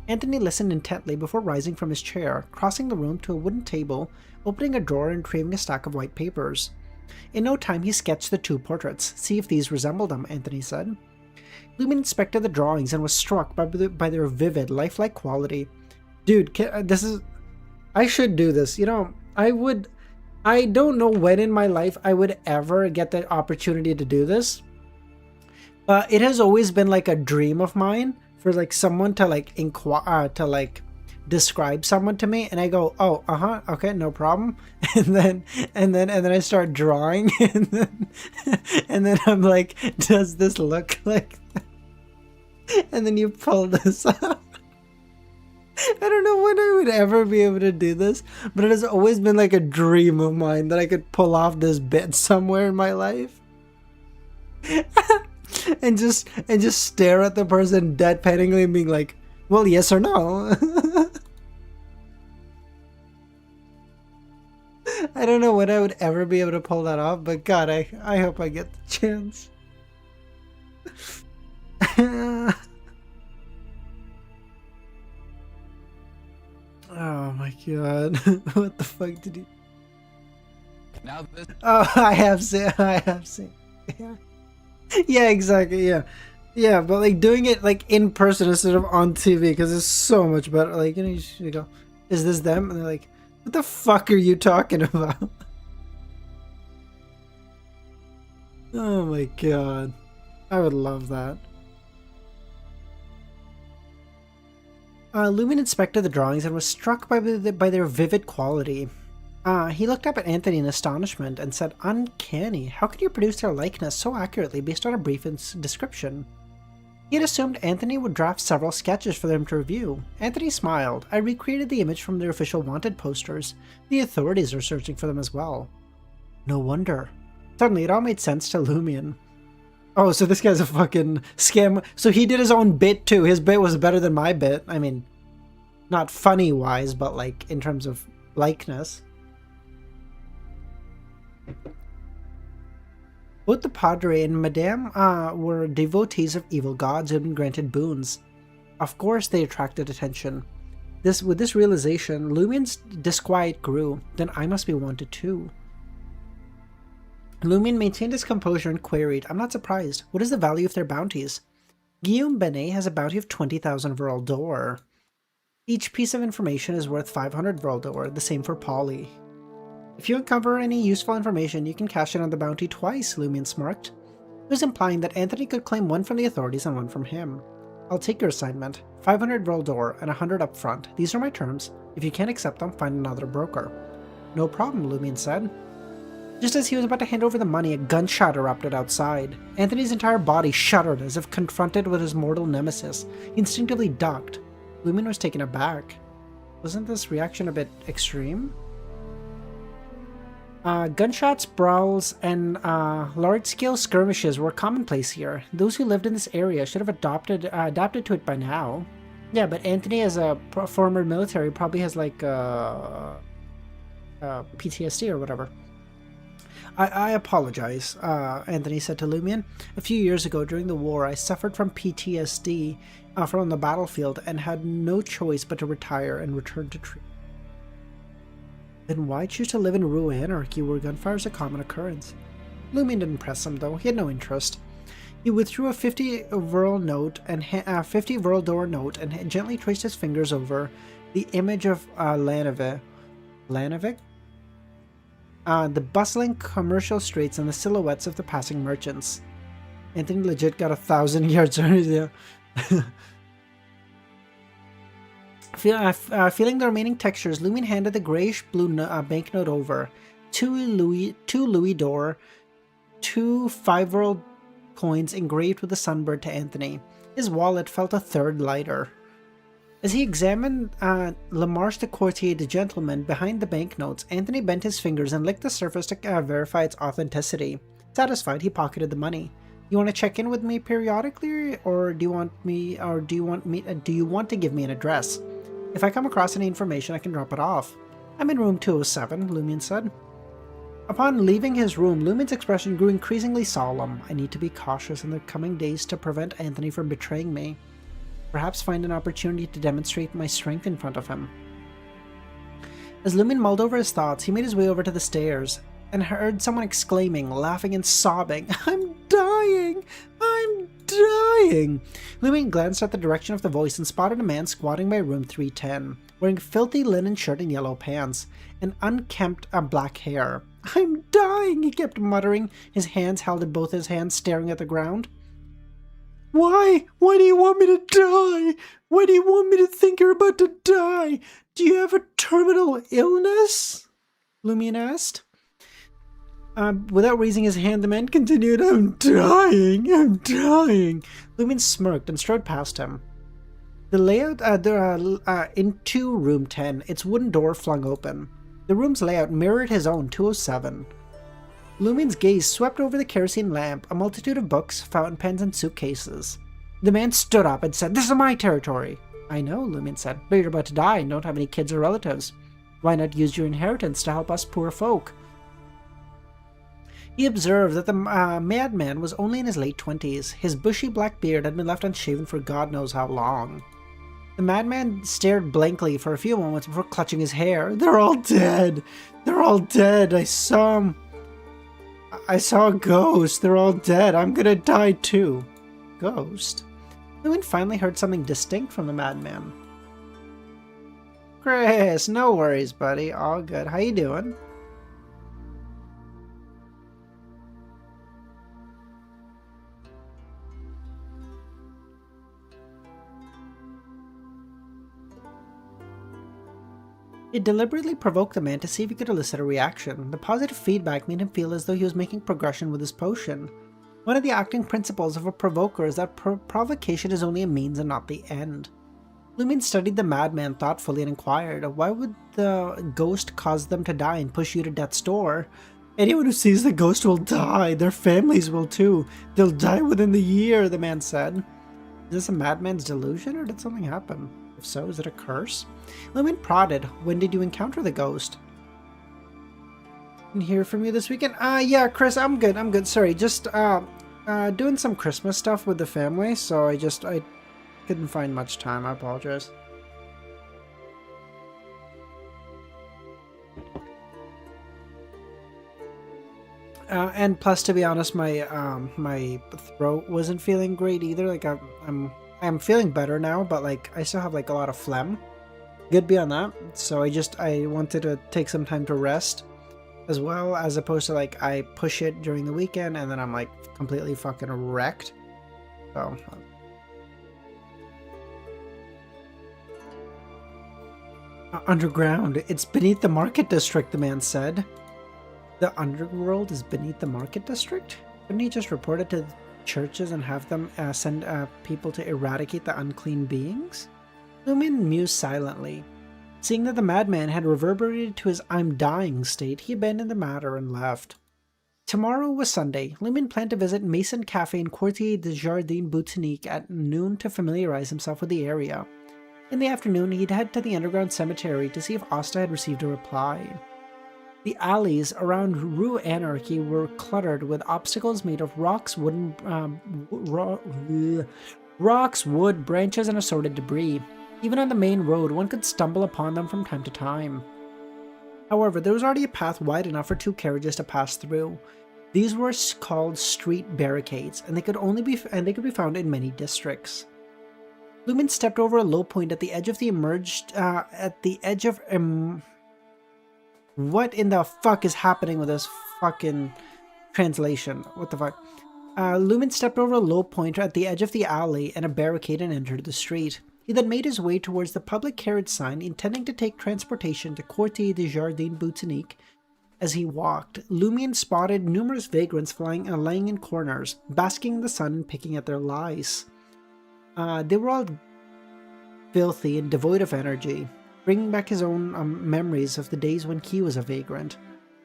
Anthony listened intently before rising from his chair, crossing the room to a wooden table, opening a drawer and retrieving a stack of white papers. In no time he sketched the 2 portraits. See if these resembled them, Anthony said. Lumion inspected the drawings and was struck by their vivid, lifelike quality. Dude, I should do this. You know, I don't know when in my life I would ever get the opportunity to do this. But it has always been like a dream of mine for like someone to like describe someone to me, and I go, oh, okay, no problem, and then I start drawing, and then I'm like, does this look like that? And then you pull this up. I don't know when I would ever be able to do this, but it has always been like a dream of mine that I could pull off this bit somewhere in my life. and just stare at the person deadpanningly and being like, well, yes or no. I don't know when I would ever be able to pull that off, but God, I hope I get the chance. Oh my God. What the fuck did he... Now this... Oh, I have seen. Yeah. Yeah, exactly, yeah. Yeah, but like doing it like in person instead of on TV, because it's so much better. Like, you know, you go, is this them? And they're like, what the fuck are you talking about? Oh my God. I would love that. Lumion inspected the drawings and was struck by their vivid quality. He looked up at Anthony in astonishment and said, uncanny, how could you produce their likeness so accurately based on a brief description? He had assumed Anthony would draft several sketches for them to review. Anthony smiled. I recreated the image from their official wanted posters. The authorities are searching for them as well. No wonder. Suddenly, it all made sense to Lumion. Oh, so this guy's a fucking scam. So he did his own bit too. His bit was better than my bit. I mean, not funny-wise, but like in terms of likeness. Both the Padre and Madame were devotees of evil gods who had been granted boons. Of course they attracted attention. With this realization, Lumion's disquiet grew. Then I must be wanted too. Lumion maintained his composure and queried, I'm not surprised. What is the value of their bounties? Guillaume Benet has a bounty of 20,000 Vril d'Or. Each piece of information is worth 500 Vril d'Or, the same for Polly. If you uncover any useful information, you can cash in on the bounty twice, Lumion smirked. It was implying that Anthony could claim one from the authorities and one from him. I'll take your assignment. 500 Vril d'Or and 100 up front. These are my terms. If you can't accept them, find another broker. No problem, Lumion said. Just as he was about to hand over the money, a gunshot erupted outside. Anthony's entire body shuddered as if confronted with his mortal nemesis. He instinctively ducked. Lumion was taken aback. Wasn't this reaction a bit extreme? Gunshots, brawls, and large-scale skirmishes were commonplace here. Those who lived in this area should have adapted to it by now. Yeah, but Anthony, as a former military, probably has like PTSD or whatever. I apologize, Anthony said to Lumion. A few years ago during the war, I suffered from PTSD from the battlefield and had no choice but to retire and return to treatment. Then why choose to live in rural anarchy where gunfire is a common occurrence? Lumion didn't press him, though. He had no interest. He withdrew a 50 Vril note and 50 Vril d'Or note and gently traced his fingers over the image of Lanavik? The bustling commercial streets and the silhouettes of the passing merchants. Anthony legit got 1,000 yards on his... Feeling the remaining textures, Lumion handed the grayish-blue banknote over. 2 Louis d'Or, 2 5 Vril coins engraved with a sunbird to Anthony. His wallet felt a third lighter. As he examined Lamarche de Courtier de Gentleman behind the banknotes, Anthony bent his fingers and licked the surface to verify its authenticity. Satisfied, he pocketed the money. You want to check in with me periodically, or do you want to give me an address? If I come across any information, I can drop it off. I'm in room 207, Lumion said. Upon leaving his room, Lumion's expression grew increasingly solemn. I need to be cautious in the coming days to prevent Anthony from betraying me. Perhaps find an opportunity to demonstrate my strength in front of him. As Lumen mulled over his thoughts, he made his way over to the stairs and heard someone exclaiming, laughing and sobbing, "I'm dying! I'm dying!" Lumen glanced at the direction of the voice and spotted a man squatting by room 310, wearing a filthy linen shirt and yellow pants, and unkempt black hair. "I'm dying," he kept muttering, his hands held in both his hands, staring at the ground. Why? Why do you want me to die? Why do you want me to think you're about to die? Do you have a terminal illness? Lumion asked. Without raising his hand, the man continued, I'm dying. Lumion smirked and strode past him. The layout into room 10, its wooden door flung open. The room's layout mirrored his own 207. Lumion's gaze swept over the kerosene lamp, a multitude of books, fountain pens, and suitcases. The man stood up and said, "This is my territory." "I know," Lumion said, "but you're about to die and don't have any kids or relatives. Why not use your inheritance to help us poor folk?" He observed that the madman was only in his late 20s. His bushy black beard had been left unshaven for God knows how long. The madman stared blankly for a few moments before clutching his hair. "They're all dead. They're all dead. I saw a ghost. They're all dead. I'm gonna die too." Ghost? Lumen finally heard something distinct from the madman. "Chris, no worries, buddy. All good. How you doing?" It deliberately provoked the man to see if he could elicit a reaction. The positive feedback made him feel as though he was making progression with his potion. One of the acting principles of a provoker is that provocation is only a means and not the end. Lumion studied the madman thoughtfully and inquired, why would the ghost cause them to die and push you to death's door? "Anyone who sees the ghost will die. Their families will too. They'll die within the year," the man said. Is this a madman's delusion, or did something happen? If so, is it a curse? Lumen prodded. "When did you encounter the ghost?" "Didn't hear from you this weekend?" Yeah, Chris, I'm good. Sorry, just doing some Christmas stuff with the family, so I couldn't find much time. I apologize. And plus, to be honest, my throat wasn't feeling great either. Like I'm feeling better now, but like I still have like a lot of phlegm. Good beyond that. So I wanted to take some time to rest, as well, as opposed to like I push it during the weekend and then I'm like completely fucking wrecked. So. Underground. It's beneath the market district, the man said. The underworld is beneath the market district? Couldn't he just report it to the churches and have them send people to eradicate the unclean beings? Lumen mused silently. Seeing that the madman had reverberated to his "I'm dying" state, he abandoned the matter and left. Tomorrow was Sunday. Lumen planned to visit Mason Cafe and Quartier des Jardins Botanique at noon to familiarize himself with the area. In the afternoon, he'd head to the underground cemetery to see if Asta had received a reply. The alleys around Rue Anarchy were cluttered with obstacles made of rocks, wood, branches, and assorted debris. Even on the main road, one could stumble upon them from time to time. However, there was already a path wide enough for two carriages to pass through. These were called street barricades, and they could be found in many districts. Lumen stepped over a low point at the edge of what in the fuck is happening with this fucking translation? What the fuck? Lumen stepped over a low point at the edge of the alley and a barricade and entered the street. He then made his way towards the public carriage sign, intending to take transportation to Quartier des Jardins Botanique. As he walked, Lumion spotted numerous vagrants lying in corners, basking in the sun and picking at their lice. They were all filthy and devoid of energy, bringing back his own memories of the days when he was a vagrant.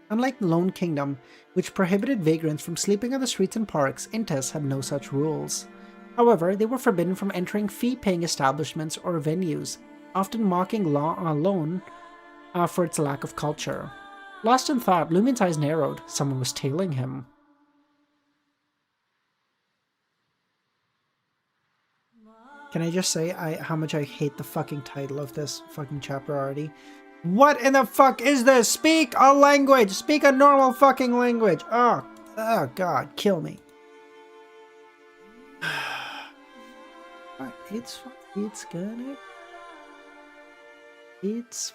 Unlike Lone Kingdom, which prohibited vagrants from sleeping on the streets and parks, Intes had no such rules. However, they were forbidden from entering fee-paying establishments or venues, often mocking Lone for its lack of culture. Lost in thought, Lumen's eyes narrowed. Someone was tailing him. Can I just say how much I hate the fucking title of this fucking chapter already? What in the fuck is this? Speak a language! Speak a normal fucking language! Oh god, kill me. It's gonna... It's...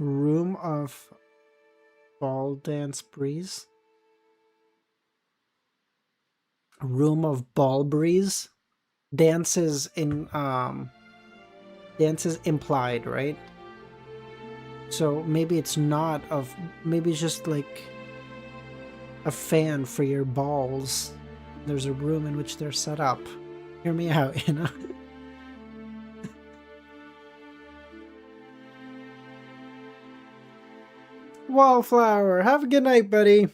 Room of Ball Dance Breeze. Room of Ball Breeze. Dance is implied, right? So maybe it's not of... Maybe it's just like a fan for your balls. There's a room in which they're set up. Hear me out, you know? Wallflower, have a good night, buddy.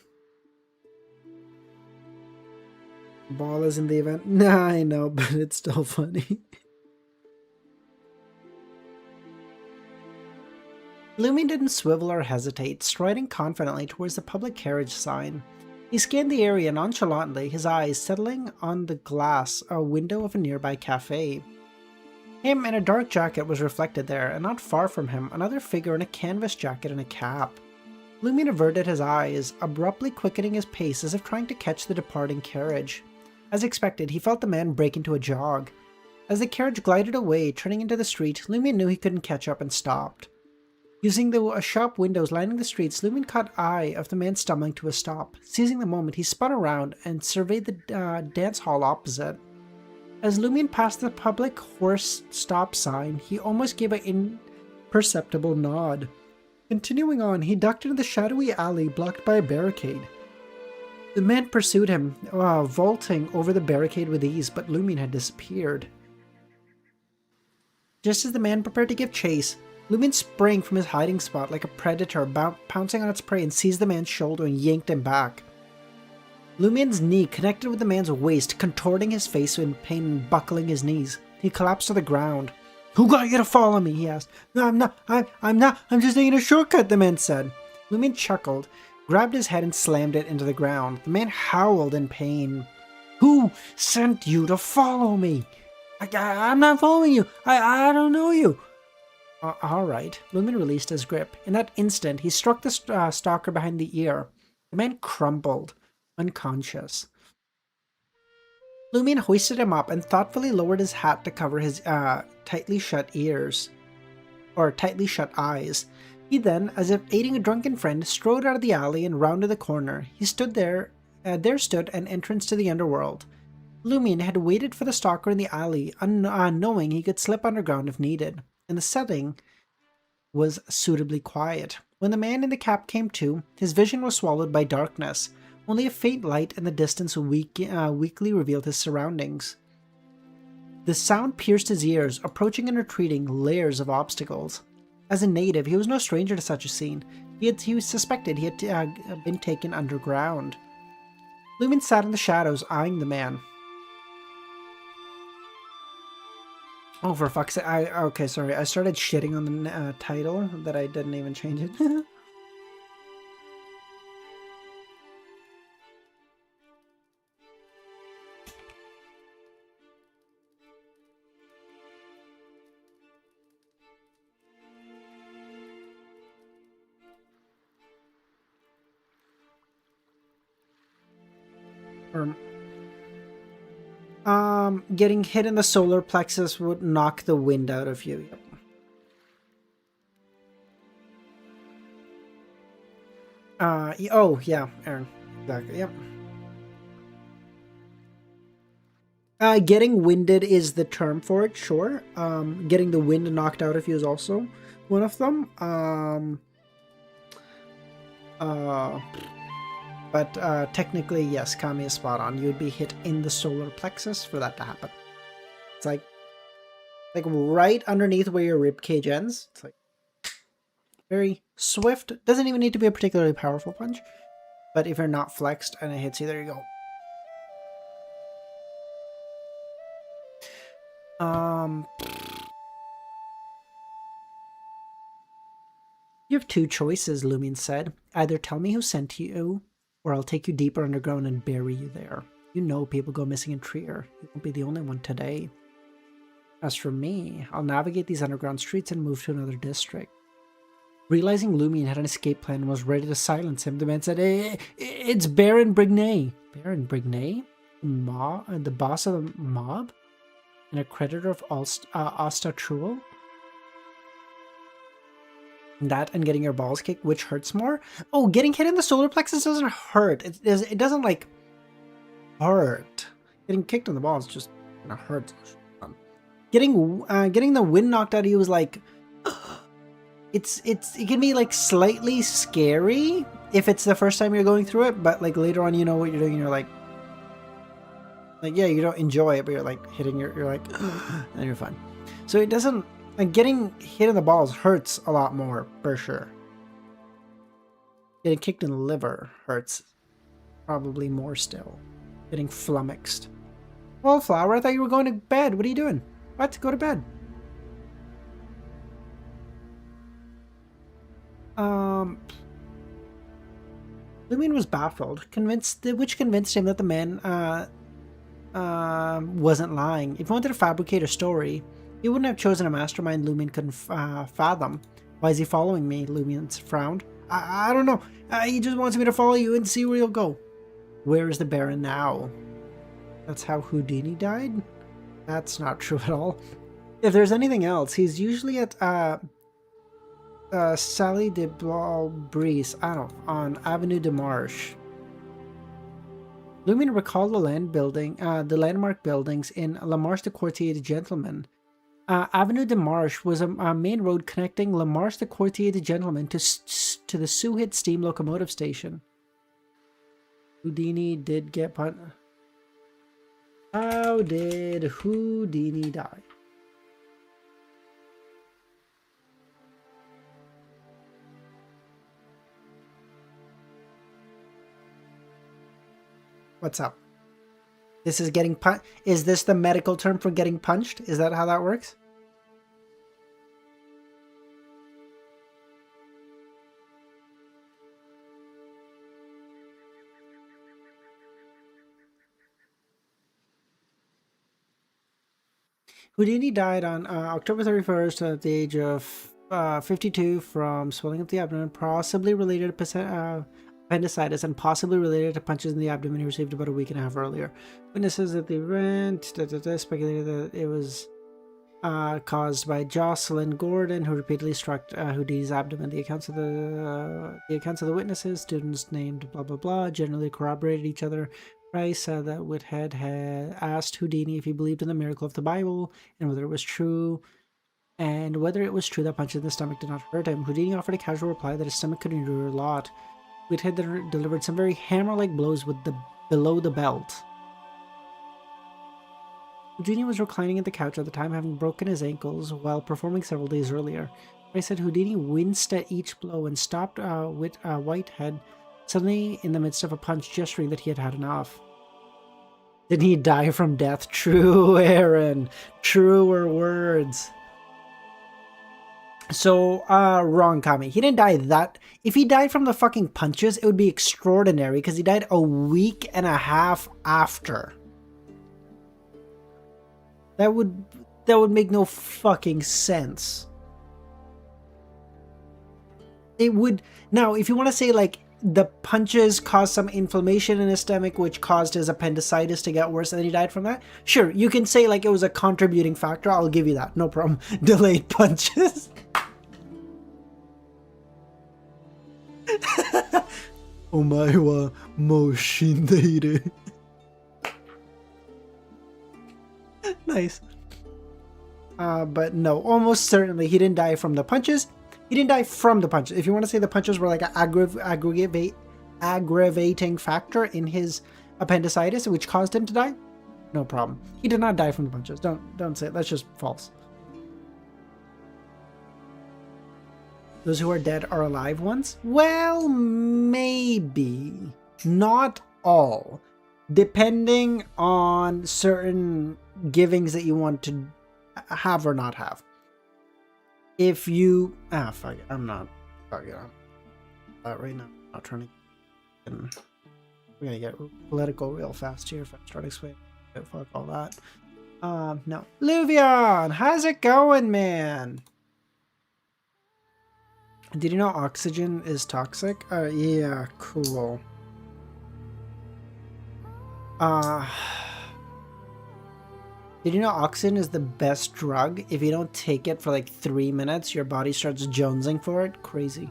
Ball is in the event. Nah, I know, but it's still funny. Lumion didn't swivel or hesitate, striding confidently towards the public carriage sign. He scanned the area nonchalantly, his eyes settling on the glass window of a nearby cafe. Him in a dark jacket was reflected there, and not far from him, another figure in a canvas jacket and a cap. Lumion averted his eyes, abruptly quickening his pace as if trying to catch the departing carriage. As expected, he felt the man break into a jog. As the carriage glided away, turning into the street, Lumion knew he couldn't catch up and stopped. Using the shop windows lining the streets, Lumion caught eye of the man stumbling to a stop. Seizing the moment, he spun around and surveyed the dance hall opposite. As Lumion passed the public horse stop sign, he almost gave an imperceptible nod. Continuing on, he ducked into the shadowy alley blocked by a barricade. The man pursued him, vaulting over the barricade with ease, but Lumion had disappeared. Just as the man prepared to give chase, Lumion sprang from his hiding spot like a predator, pouncing on its prey and seized the man's shoulder and yanked him back. Lumion's knee connected with the man's waist, contorting his face in pain and buckling his knees. He collapsed to the ground. "Who got you to follow me?" he asked. "No, I'm just taking a shortcut," the man said. Lumion chuckled, grabbed his head and slammed it into the ground. The man howled in pain. "Who sent you to follow me?" I'm not following you. I don't know you." Alright. Lumion released his grip. In that instant, he struck the stalker behind the ear. The man crumpled, unconscious. Lumion hoisted him up and thoughtfully lowered his hat to cover his tightly shut eyes. He then, as if aiding a drunken friend, strode out of the alley and rounded the corner. He stood there. There stood an entrance to the underworld. Lumion had waited for the stalker in the alley, knowing he could slip underground if needed, and the setting was suitably quiet. When the man in the cap came to, his vision was swallowed by darkness. Only a faint light in the distance weakly revealed his surroundings. The sound pierced his ears, approaching and retreating layers of obstacles. As a native, he was no stranger to such a scene. He suspected he had been taken underground. Lumion sat in the shadows, eyeing the man. Oh, for fuck's sake. Okay, sorry. I started shitting on the title that I didn't even change it. Getting hit in the solar plexus would knock the wind out of you. Oh, yeah, Aaron. Exactly, yep. Getting winded is the term for it, sure. Getting the wind knocked out of you is also one of them. But technically, yes, Kami is spot on. You'd be hit in the solar plexus for that to happen. It's like right underneath where your rib cage ends. It's like Very swift. Doesn't even need to be a particularly powerful punch. But if you're not flexed and it hits you, there you go. You have two choices, Lumion said. Either tell me who sent you, or I'll take you deeper underground and bury you there. You know people go missing in Trier. You won't be the only one today. As for me, I'll navigate these underground streets and move to another district. Realizing Lumion had an escape plan and was ready to silence him, the man said, it's Baron Brignay. Baron Brignay? The boss of the mob? And a creditor of Asta Truel? That and getting your balls kicked, which hurts more? Oh, getting hit in the solar plexus doesn't hurt. It doesn't, like, hurt. Getting kicked in the balls just kind of hurts. Getting the wind knocked out of you was like... It can be, like, slightly scary if it's the first time you're going through it, but, like, later on you know what you're doing and you're like, yeah, you don't enjoy it, but you're, like, you're like, and you're fine. So it doesn't... Like, getting hit in the balls hurts a lot more, for sure. Getting kicked in the liver hurts probably more still. Getting flummoxed. Well, Flower, I thought you were going to bed. What are you doing? What? Go to bed. Lumion was baffled, which convinced him that the man wasn't lying. If he wanted to fabricate a story, he wouldn't have chosen a mastermind Lumion couldn't fathom. Why is he following me? Lumion frowned. I don't know. He just wants me to follow you and see where you'll go. Where is the Baron now? That's how Houdini died? That's not true at all. If there's anything else, he's usually at Sally de Balbris, on Avenue de Marche. Lumion recalled the landmark buildings in La Marche de Quartier de Gentlemen. Avenue de Marche was a main road connecting La Marche de Quartier de Gentlemen to the Suhit steam locomotive station. Houdini did get How did Houdini die? What's up? This is getting punched? Is this the medical term for getting punched? Is that how that works? Houdini died on October 31st at the age of 52 from swelling of the abdomen, possibly related to appendicitis and possibly related to punches in the abdomen he received about a week and a half earlier. Witnesses at the event speculated that it was caused by Jocelyn Gordon, who repeatedly struck Houdini's abdomen. The accounts of the witnesses, students named blah blah blah, generally corroborated each other. Price said that Whithead had asked Houdini if he believed in the miracle of the Bible and whether it was true. And whether it was true that punches in the stomach did not hurt him. Houdini offered a casual reply that his stomach could endure a lot. Whithead delivered some very hammer-like blows with below the belt. Houdini was reclining at the couch at the time, having broken his ankles while performing several days earlier. Price said Houdini winced at each blow and stopped Whitehead suddenly in the midst of a punch, gesturing that he had had enough. Didn't he die from death? True, Aaron. Truer words. So, wrong, Kami. He didn't die that... If he died from the fucking punches, it would be extraordinary, because he died a week and a half after. That would make no fucking sense. It would... Now, if you want to say, like, the punches caused some inflammation in his stomach, which caused his appendicitis to get worse, and then he died from that, sure, you can say, like, it was a contributing factor. I'll give you that. No problem. Delayed punches. Omae wa mou shindeiru. Nice. But no, almost certainly he didn't die from the punches. He didn't die from the punches. If you want to say the punches were like an aggravating factor in his appendicitis, which caused him to die, no problem. He did not die from the punches. Don't say it. That's just false. Those who are dead are alive ones? Well, maybe. Not all. Depending on certain givings that you want to have or not have. If you... fuck it. I'm not... Fuck it. I'm right now. I'm not trying to... We're gonna get political real fast here if I start explaining. Fuck all that. No. Luvion! How's it going, man? Did you know oxygen is toxic? Yeah, cool. Did you know oxygen is the best drug? If you don't take it for like 3 minutes, your body starts jonesing for it. Crazy.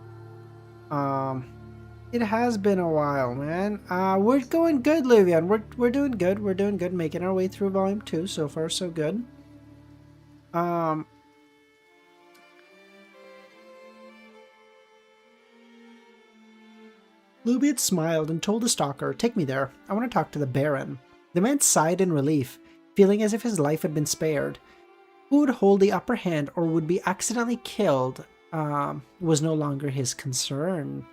It has been a while, man. We're going good, Luvian. We're doing good. We're doing good. Making our way through Volume 2. So far, so good. Lubiot smiled and told the stalker, "Take me there. I want to talk to the Baron." The man sighed in relief, feeling as if his life had been spared. Who would hold the upper hand or would be accidentally killed was no longer his concern.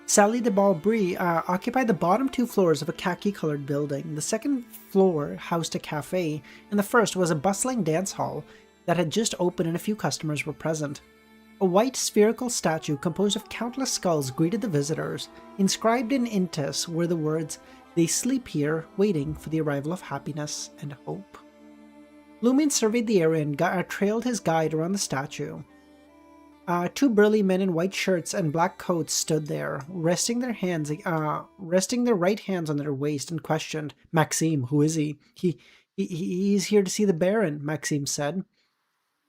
Sally de Balbrie occupied the bottom 2 floors of a khaki-colored building. The second floor housed a cafe, and the first was a bustling dance hall that had just opened and a few customers were present. A white spherical statue composed of countless skulls greeted the visitors. Inscribed in Intis were the words, "They sleep here, waiting for the arrival of happiness and hope." Lumin surveyed the area and trailed his guide around the statue. 2 burly men in white shirts and black coats stood there, resting their right hands on their waist, and questioned, "Maxime, who is he?" He's here to see the Baron," Maxime said.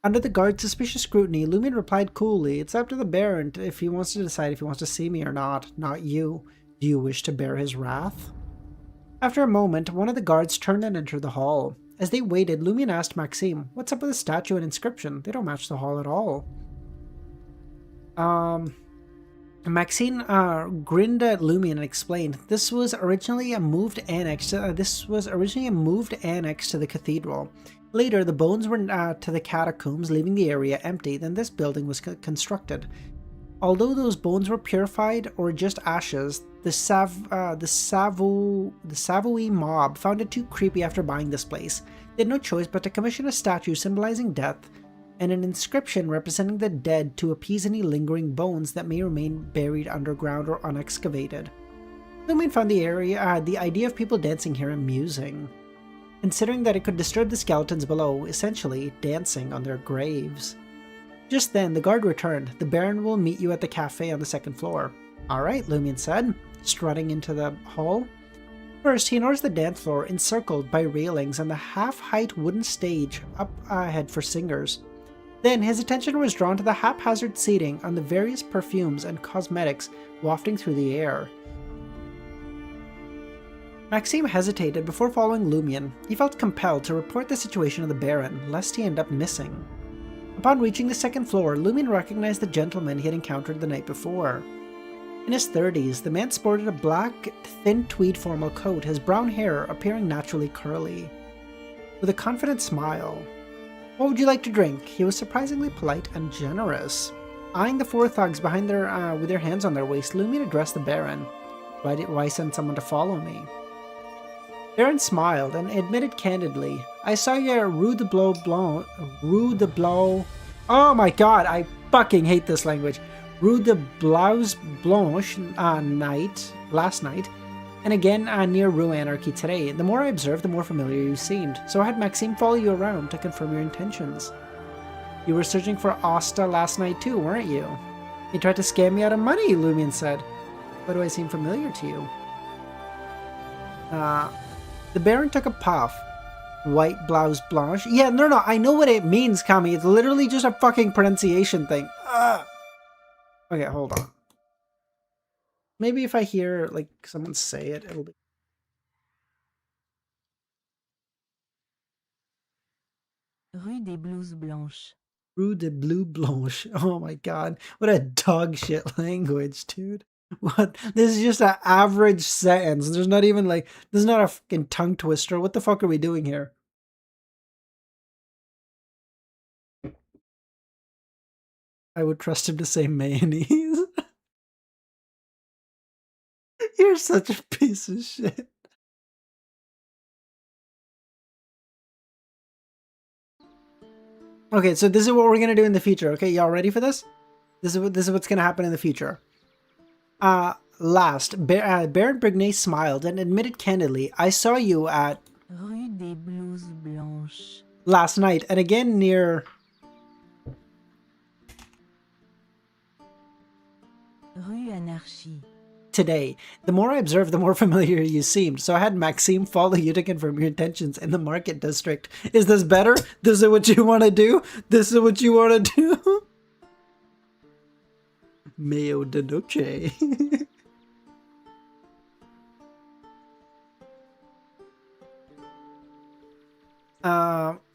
Under the guard's suspicious scrutiny, Lumin replied coolly, "It's up to the Baron if he wants to decide if he wants to see me or not you. Do you wish to bear his wrath?" After a moment, one of the guards turned and entered the hall. As they waited, Lumin asked Maxime, "What's up with the statue and inscription? They don't match the hall at all." Maxine grinned at Lumion and explained, This was originally a moved annex to the cathedral. Later, the bones were to the catacombs, leaving the area empty. Then this building was constructed. Although those bones were purified or just ashes, the Savoy mob found it too creepy after buying this place. They had no choice but to commission a statue symbolizing death and an inscription representing the dead to appease any lingering bones that may remain buried underground or unexcavated. Lumin found the idea of people dancing here amusing, considering that it could disturb the skeletons below, essentially dancing on their graves. Just then, the guard returned. "The Baron will meet you at the cafe on the 2nd floor. "Alright," Lumion said, strutting into the hall. First, he noticed the dance floor encircled by railings and the half-height wooden stage up ahead for singers. Then, his attention was drawn to the haphazard seating on the various perfumes and cosmetics wafting through the air. Maxime hesitated before following Lumion. He felt compelled to report the situation to the Baron, lest he end up missing. Upon reaching the 2nd floor, Lumion recognized the gentleman he had encountered the night before. In his 30s, the man sported a black, thin tweed formal coat, his brown hair appearing naturally curly. With a confident smile, "What would you like to drink?" He was surprisingly polite and generous. Eyeing the 4 thugs behind with their hands on their waist, Lumion addressed the Baron. Why send someone to follow me?" Baron smiled and admitted candidly, "I saw your Rue de Blanc. Oh my god, I fucking hate this language. Rue de Blanche last night, and again near Rue Anarchy today. The more I observed, the more familiar you seemed, so I had Maxime follow you around to confirm your intentions. You were searching for Asta last night too, weren't you?" "He tried to scam me out of money," Lumion said. "Why do I seem familiar to you?" The Baron took a puff. White blouse blanche? Yeah, no, I know what it means, Kami. It's literally just a fucking pronunciation thing. Ugh. Okay, hold on. Maybe if I hear, like, someone say it, it'll be... Rue des Blouses Blanches. Rue de Blue Blanche. Oh my god. What a dog shit language, dude. What? This is just an average sentence. There's not even like, this is not a fucking tongue twister. What the fuck are we doing here? I would trust him to say mayonnaise. You're such a piece of shit. Okay, so this is what we're gonna do in the future. Okay, y'all ready for this? This is what's gonna happen in the future. Baron Brignay smiled and admitted candidly, "I saw you at Rue des Blouses Blanches. last night, and again near Rue Anarchie. today. The more I observed, the more familiar you seemed. So I had Maxime follow you to confirm your intentions in the market district. Is this better? This is what you want to do? This is what you want to do?" Mayo de noche.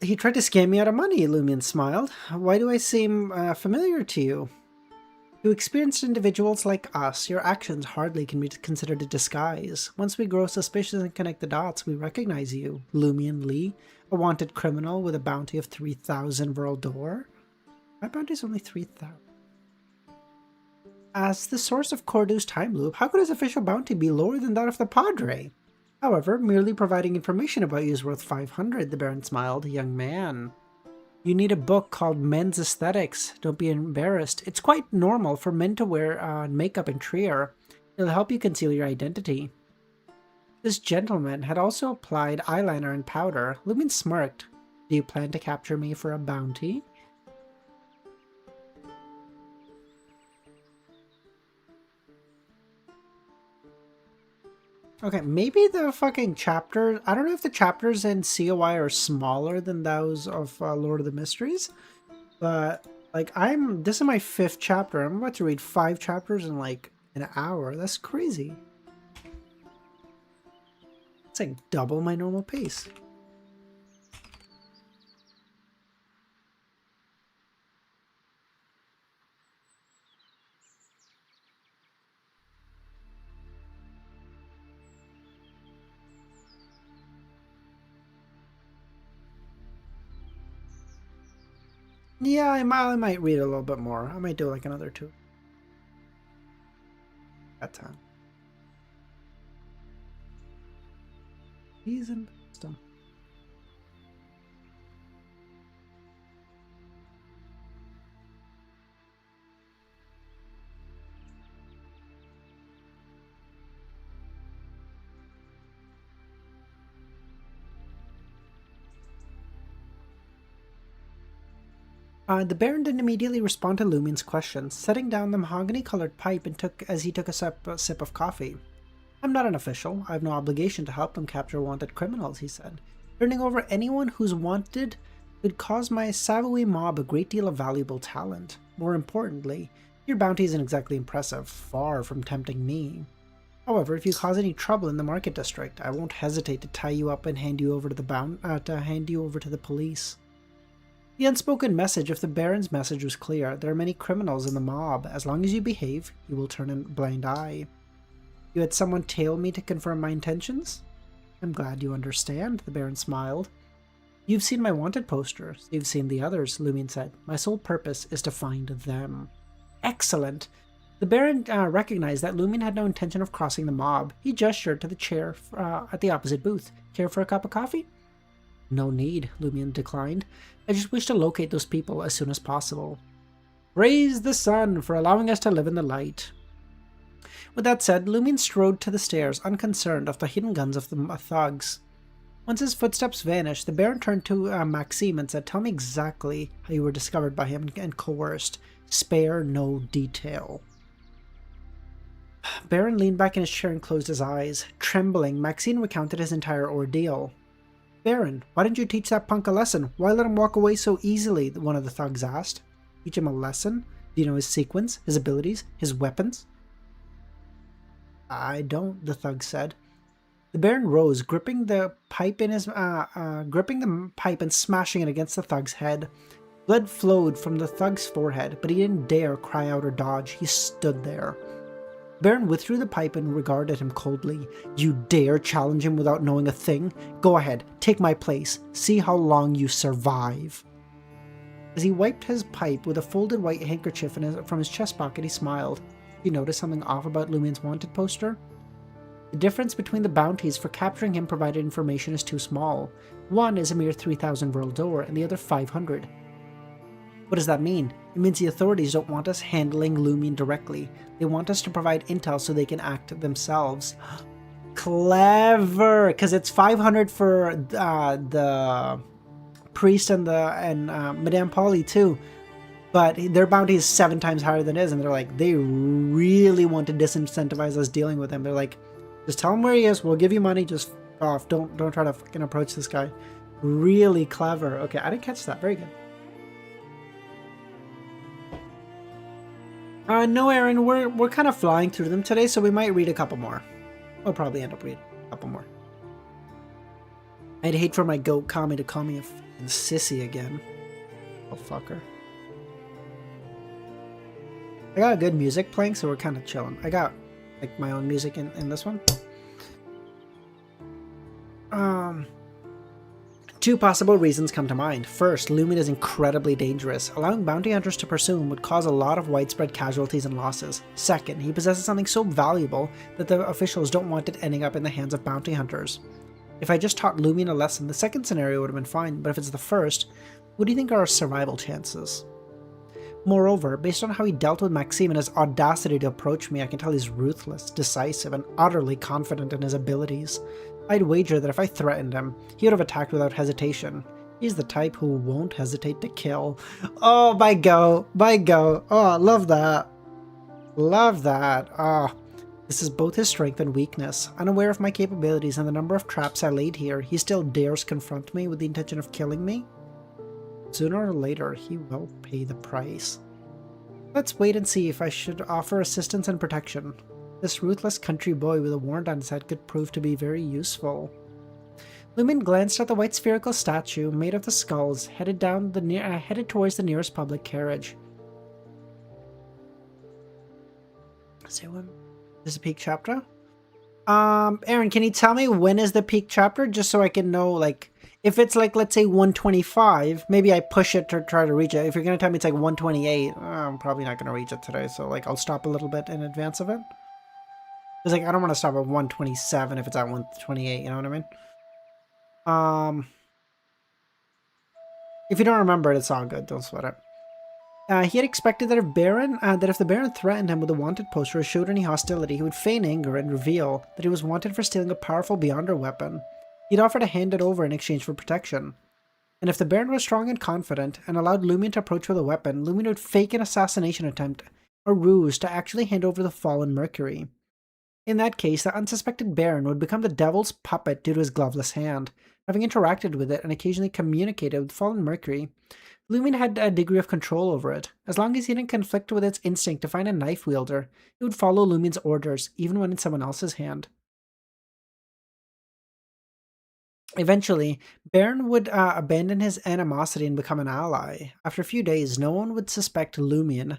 He tried to scam me out of money, Lumion smiled. "Why do I seem familiar to you? To experienced individuals like us, your actions hardly can be considered a disguise. Once we grow suspicious and connect the dots, we recognize you, Lumion Lee, a wanted criminal with a bounty of 3,000 Vril d'Or. My bounty is only 3,000. As the source of Cordu's time loop, how could his official bounty be lower than that of the Padre? However, merely providing information about you is worth 500, the Baron smiled. Young man, you need a book called Men's Aesthetics. Don't be embarrassed. It's quite normal for men to wear makeup in Trier. It'll help you conceal your identity. This gentleman had also applied eyeliner and powder. Lumin smirked. Do you plan to capture me for a bounty? Okay, maybe the fucking chapter... I don't know if the chapters in COI are smaller than those of Lord of the Mysteries. But, like, this is my 5th chapter. I'm about to read 5 chapters in, like, an hour. That's crazy. It's like double my normal pace. Yeah, I might read a little bit more. I might do like another 2. That time. He's in wisdom. The Baron didn't immediately respond to Lumien's questions, setting down the mahogany-colored pipe as he took a sip of coffee. "I'm not an official. I have no obligation to help them capture wanted criminals," he said. "Turning over anyone who's wanted could cause my Savoy mob a great deal of valuable talent. More importantly, your bounty isn't exactly impressive, far from tempting me. However, if you cause any trouble in the market district, I won't hesitate to tie you up and hand you over to the police." The unspoken message of the Baron's message was clear. There are many criminals in the mob. As long as you behave, you will turn a blind eye. "You had someone tail me to confirm my intentions?" "I'm glad you understand," the Baron smiled. "You've seen my wanted poster, so you've seen the others," Lumion said. "My sole purpose is to find them." "Excellent!" The Baron recognized that Lumion had no intention of crossing the mob. He gestured to the chair at the opposite booth. "Care for a cup of coffee?" "No need," Lumion declined. "I just wish to locate those people as soon as possible." Praise the sun for allowing us to live in the light. With that said, Lumion strode to the stairs, unconcerned of the hidden guns of the thugs. Once his footsteps vanished, the Baron turned to Maxime and said, "Tell me exactly how you were discovered by him and coerced. Spare no detail." Baron leaned back in his chair and closed his eyes. Trembling, Maxime recounted his entire ordeal. "Baron, why didn't you teach that punk a lesson? Why let him walk away so easily?" one of the thugs asked. "Teach him a lesson? Do you know his sequence, his abilities, his weapons?" "I don't," the thug said. The Baron rose, gripping the pipe and smashing it against the thug's head. Blood flowed from the thug's forehead, but he didn't dare cry out or dodge. He stood there. Baron withdrew the pipe and regarded him coldly. "You dare challenge him without knowing a thing? Go ahead, take my place. See how long you survive." As he wiped his pipe with a folded white handkerchief from his chest pocket, he smiled. He noticed something off about Lumien's wanted poster. The difference between the bounties for capturing him provided information is too small. One is a mere 3,000 world d'or, and the other 500. What does that mean? It means the authorities don't want us handling Lumien directly. They want us to provide intel so they can act themselves. Clever! Because it's 500 for the priest and Madame Polly too. But their bounty is 7 times higher than his, and they're like, they really want to disincentivize us dealing with him. They're like, just tell him where he is, we'll give you money, just f off. Don't try to fucking approach this guy. Really clever. Okay, I didn't catch that. Very good. No, Aaron, we're kind of flying through them today, so we might read a couple more. We'll probably end up reading a couple more. I'd hate for my goat Kami to call me a fucking sissy again. Oh, fucker. I got good music playing, so we're kind of chilling. I got like my own music in this one. Two possible reasons come to mind. First, Lumien is incredibly dangerous. Allowing bounty hunters to pursue him would cause a lot of widespread casualties and losses. Second, he possesses something so valuable that the officials don't want it ending up in the hands of bounty hunters. If I just taught Lumien a lesson, the second scenario would have been fine, but if it's the first, what do you think are our survival chances? Moreover, based on how he dealt with Maxime and his audacity to approach me, I can tell he's ruthless, decisive, and utterly confident in his abilities. I'd wager that if I threatened him, he would have attacked without hesitation. He's the type who won't hesitate to kill. Oh, by go! By go! Oh, love that. Love that. Ah. This is both his strength and weakness. Unaware of my capabilities and the number of traps I laid here, he still dares confront me with the intention of killing me? Sooner or later, he will pay the price. Let's wait and see if I should offer assistance and protection. This ruthless country boy with a warrant on his head could prove to be very useful. Lumien glanced at the white spherical statue made of the skulls, headed towards the nearest public carriage. Is this a peak chapter? Aaron, can you tell me when is the peak chapter, just so I can know, like, if it's like, let's say 125, maybe I push it to try to reach it. If you're gonna tell me it's like 128, I'm probably not gonna reach it today, so like I'll stop a little bit in advance of it. Because like I don't want to stop at 127 if it's at 128, you know what I mean? If you don't remember it, it's all good, don't sweat it. He had expected that if the Baron threatened him with a wanted poster or showed any hostility, he would feign anger and reveal that he was wanted for stealing a powerful Beyonder weapon. He'd offer to hand it over in exchange for protection. And if the Baron was strong and confident, and allowed Lumien to approach with a weapon, Lumien would fake an assassination attempt, a ruse, to actually hand over the fallen Mercury. In that case, the unsuspected Baron would become the devil's puppet due to his gloveless hand. Having interacted with it and occasionally communicated with fallen Mercury, Lumien had a degree of control over it. As long as he didn't conflict with its instinct to find a knife wielder, it would follow Lumien's orders, even when in someone else's hand. Eventually, Baron would abandon his animosity and become an ally. After a few days, no one would suspect Lumien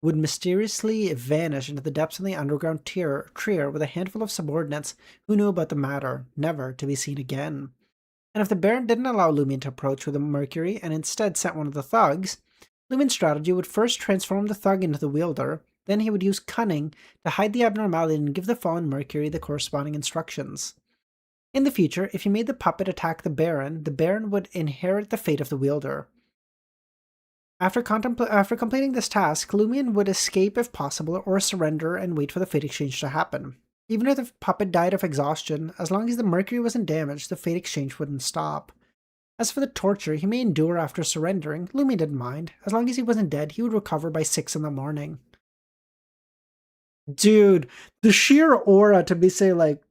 would mysteriously vanish into the depths of the underground Trier with a handful of subordinates who knew about the matter, never to be seen again. And if the Baron didn't allow Lumien to approach with a Mercury and instead sent one of the thugs, Lumien's strategy would first transform the thug into the wielder, then he would use cunning to hide the abnormality and give the fallen Mercury the corresponding instructions. In the future, if he made the puppet attack the Baron would inherit the fate of the wielder. After completing this task, Lumien would escape if possible or surrender and wait for the fate exchange to happen. Even if the puppet died of exhaustion, as long as the Mercury wasn't damaged, the fate exchange wouldn't stop. As for the torture he may endure after surrendering, Lumien didn't mind. As long as he wasn't dead, he would recover by 6 in the morning. Dude, the sheer aura to say like,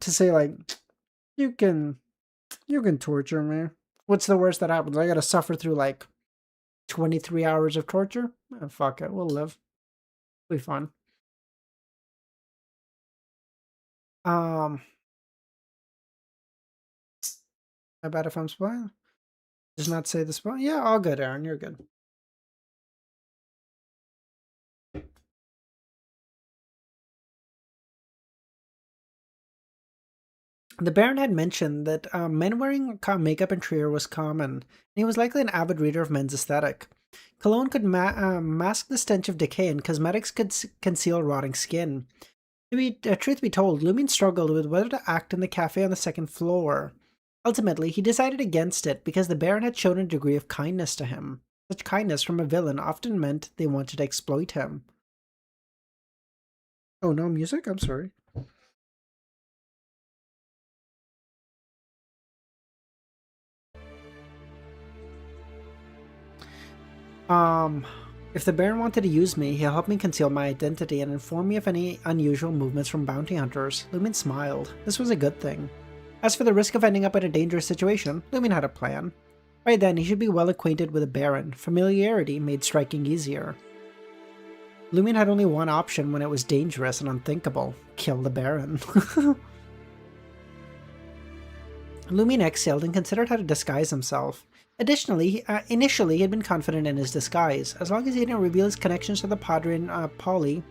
you can torture me. What's the worst that happens? I gotta suffer through like 23 hours of torture? Oh, fuck it, we'll live. It'll be fun. My bad if I'm spoiling. Does not say the spoil. Yeah, all good, Aaron. You're good. The Baron had mentioned that men wearing makeup and Trier was common, and he was likely an avid reader of men's aesthetic. Cologne could mask the stench of decay, and cosmetics could conceal rotting skin. Truth be told, Lumion struggled with whether to act in the cafe on the second floor. Ultimately, he decided against it because the Baron had shown a degree of kindness to him. Such kindness from a villain often meant they wanted to exploit him. Oh, no music? I'm sorry. If the Baron wanted to use me, he'll help me conceal my identity and inform me of any unusual movements from bounty hunters. Lumion smiled. This was a good thing. As for the risk of ending up in a dangerous situation, Lumion had a plan. By then, he should be well acquainted with the Baron. Familiarity made striking easier. Lumion had only one option when it was dangerous and unthinkable. Kill the Baron. Lumion exhaled and considered how to disguise himself. Additionally, initially he had been confident in his disguise. As long as he didn't reveal his connections to the Padre and Polly,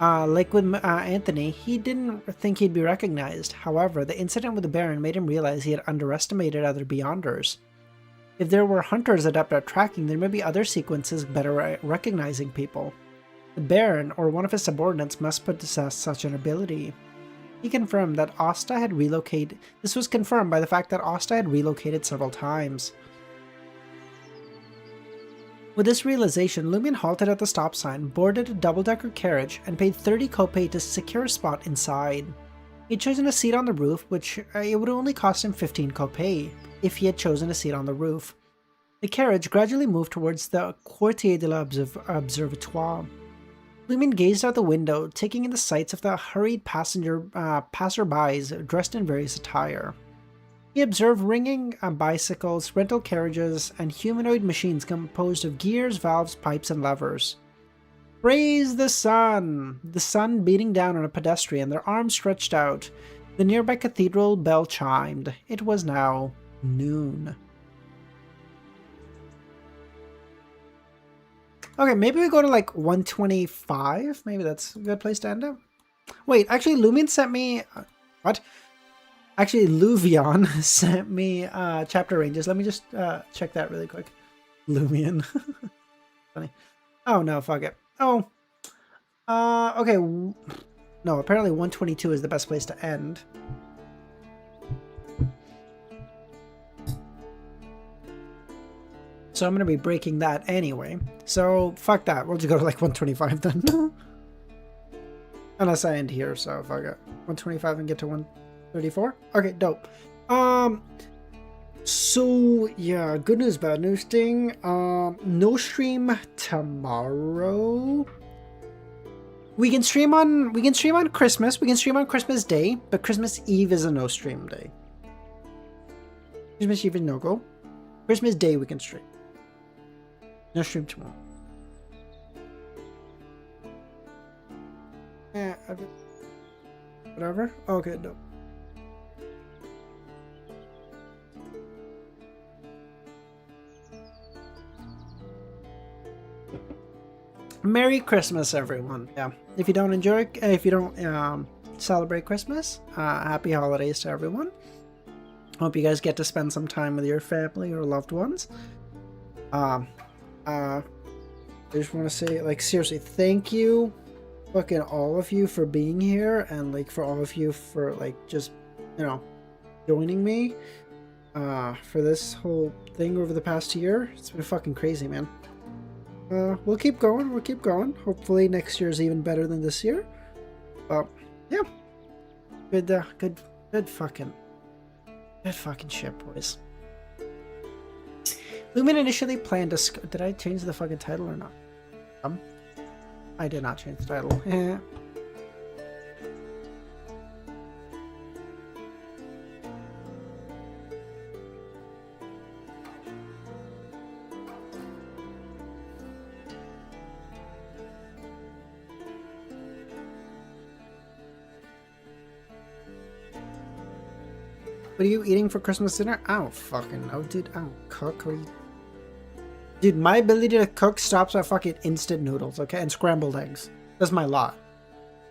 like with Anthony, he didn't think he'd be recognized. However, the incident with the Baron made him realize he had underestimated other Beyonders. If there were hunters adept at tracking, there may be other sequences better at recognizing people. The Baron, or one of his subordinates, must possess such an ability. He confirmed that Asta had relocated. This was confirmed by the fact that Asta had relocated several times. With this realization, Lumion halted at the stop sign, boarded a double-decker carriage, and paid 30 kopei to secure a spot inside. He had chosen a seat on the roof, which it would only cost him 15 kopei if he had chosen a seat on the roof. The carriage gradually moved towards the Quartier de l'Observatoire. Lumion gazed out the window, taking in the sights of the hurried passerbys dressed in various attire. He observed ringing bicycles, rental carriages, and humanoid machines composed of gears, valves, pipes, and levers. Praise the sun! The sun beating down on a pedestrian, their arms stretched out. The nearby cathedral bell chimed. It was now noon. Okay, maybe we go to like 125. Maybe that's a good place to end up. Wait, actually, Lumion sent me... what? Actually, Luvion sent me chapter ranges. Let me just check that really quick. Lumion. Funny. Oh, no, fuck it. Oh. Okay. No, apparently 122 is the best place to end. So I'm going to be breaking that anyway. So, fuck that. We'll just go to like 125 then. Unless I end here, so fuck it. 125 and get to 134? Okay, dope. So, yeah, good news, bad news thing. No stream tomorrow. We can stream on Christmas. We can stream on Christmas Day, but Christmas Eve is a no stream day. Christmas Eve is no go. Christmas Day we can stream. No stream tomorrow. Yeah, whatever. Okay, no. Merry Christmas, everyone. Yeah, if you don't enjoy, if you don't celebrate Christmas, happy holidays to everyone. Hope you guys get to spend some time with your family or loved ones. I just want to say, like, seriously, thank you, fucking all of you for being here, and like for all of you for like just, you know, joining me for this whole thing over the past year. It's been fucking crazy, man. We'll keep going. We'll keep going. Hopefully next year is even better than this year. Yeah. Good fucking shit, boys. Lumion initially planned to... Did I change the fucking title or not? I did not change the title. What are you eating for Christmas dinner? I don't fucking know, dude. I don't cook. Or dude, my ability to cook stops at fucking instant noodles, okay? And scrambled eggs. That's my lot.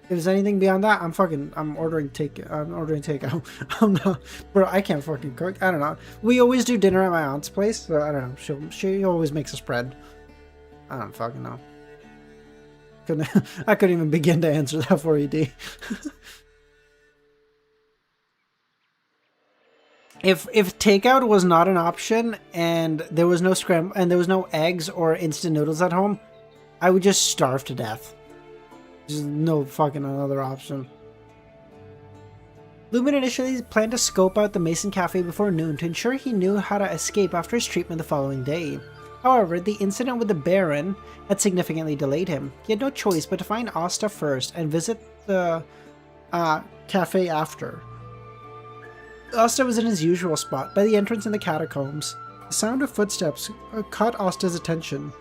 If there's anything beyond that, I'm ordering takeout. I'm not, bro. I can't fucking cook. I don't know. We always do dinner at my aunt's place, so I don't know. She always makes a spread. I don't fucking know. I couldn't even begin to answer that for you, D. If takeout was not an option and there was no eggs or instant noodles at home, I would just starve to death. There's no fucking another option. Lumen initially planned to scope out the Mason Cafe before noon to ensure he knew how to escape after his treatment the following day. However, the incident with the Baron had significantly delayed him. He had no choice but to find Asta first and visit the cafe after. Asta was in his usual spot, by the entrance in the catacombs. The sound of footsteps caught Asta's attention.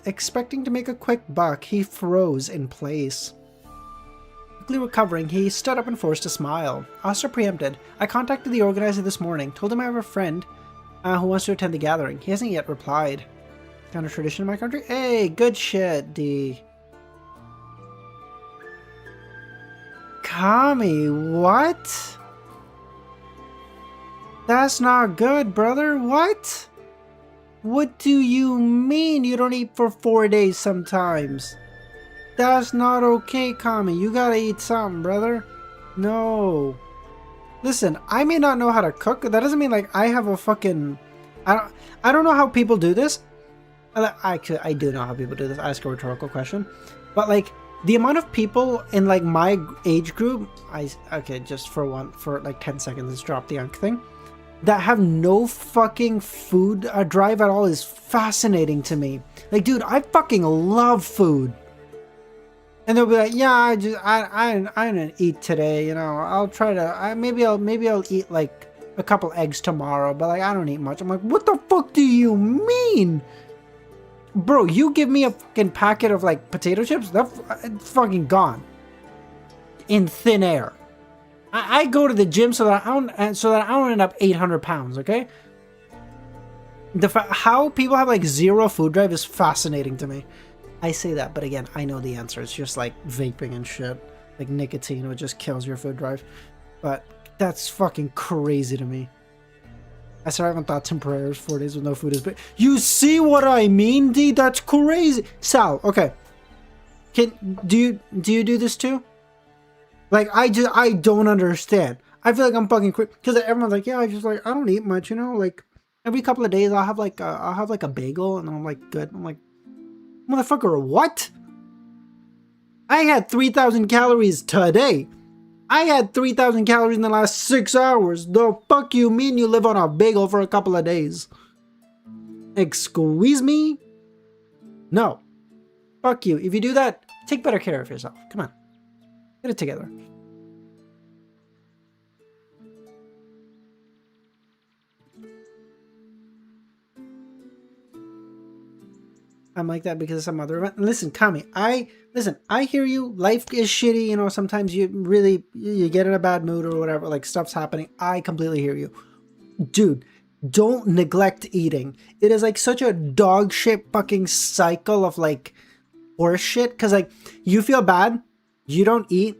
Expecting to make a quick buck, he froze in place. Quickly recovering, he stood up and forced a smile. Asta preempted. I contacted the organizer this morning, told him I have a friend who wants to attend the gathering. He hasn't yet replied. Kind of tradition in my country? Hey, good shit, D. Kami, what? That's not good, brother. What? What do you mean you don't eat for 4 days sometimes? That's not okay, Kami. You gotta eat something, brother. No. Listen, I may not know how to cook. That doesn't mean like I have a fucking... I don't know how people do this. Actually, I do know how people do this. I ask a rhetorical question. But like, the amount of people in like my age group... Okay, just for like 10 seconds, let's drop the Unk thing. That have no fucking food drive at all is fascinating to me. Like, dude, I fucking love food. And they'll be like, yeah, I didn't eat today, you know. I'll try to, maybe I'll eat like a couple eggs tomorrow, but like I don't eat much. I'm like, what the fuck do you mean? Bro, you give me a fucking packet of like potato chips, that's fucking gone. In thin air. I go to the gym so that I don't end up 800 pounds, okay? How people have like zero food drive is fascinating to me. I say that, but again, I know the answer. It's just like vaping and shit. Like nicotine, which just kills your food drive. But that's fucking crazy to me. I started having thoughts and prayers. 4 days with no food is big. You see what I mean, D? That's crazy. Sal, okay. Do you do this too? Like, I don't understand. I feel like I'm fucking crazy. Because everyone's like, yeah, I don't eat much, you know? Like, every couple of days I'll have like a bagel and I'm like, good. I'm like, motherfucker, what? I had 3,000 calories today. I had 3,000 calories in the last 6 hours. The fuck you mean you live on a bagel for a couple of days? Excuse me? No. Fuck you. If you do that, take better care of yourself. Come on. Get it together. I'm like that because of some other event. Listen, Kami, I hear you. Life is shitty, you know, sometimes you get in a bad mood or whatever, like stuff's happening. I completely hear you. Dude, don't neglect eating. It is like such a dog shit fucking cycle of like horse shit. Cause like you feel bad, you don't eat.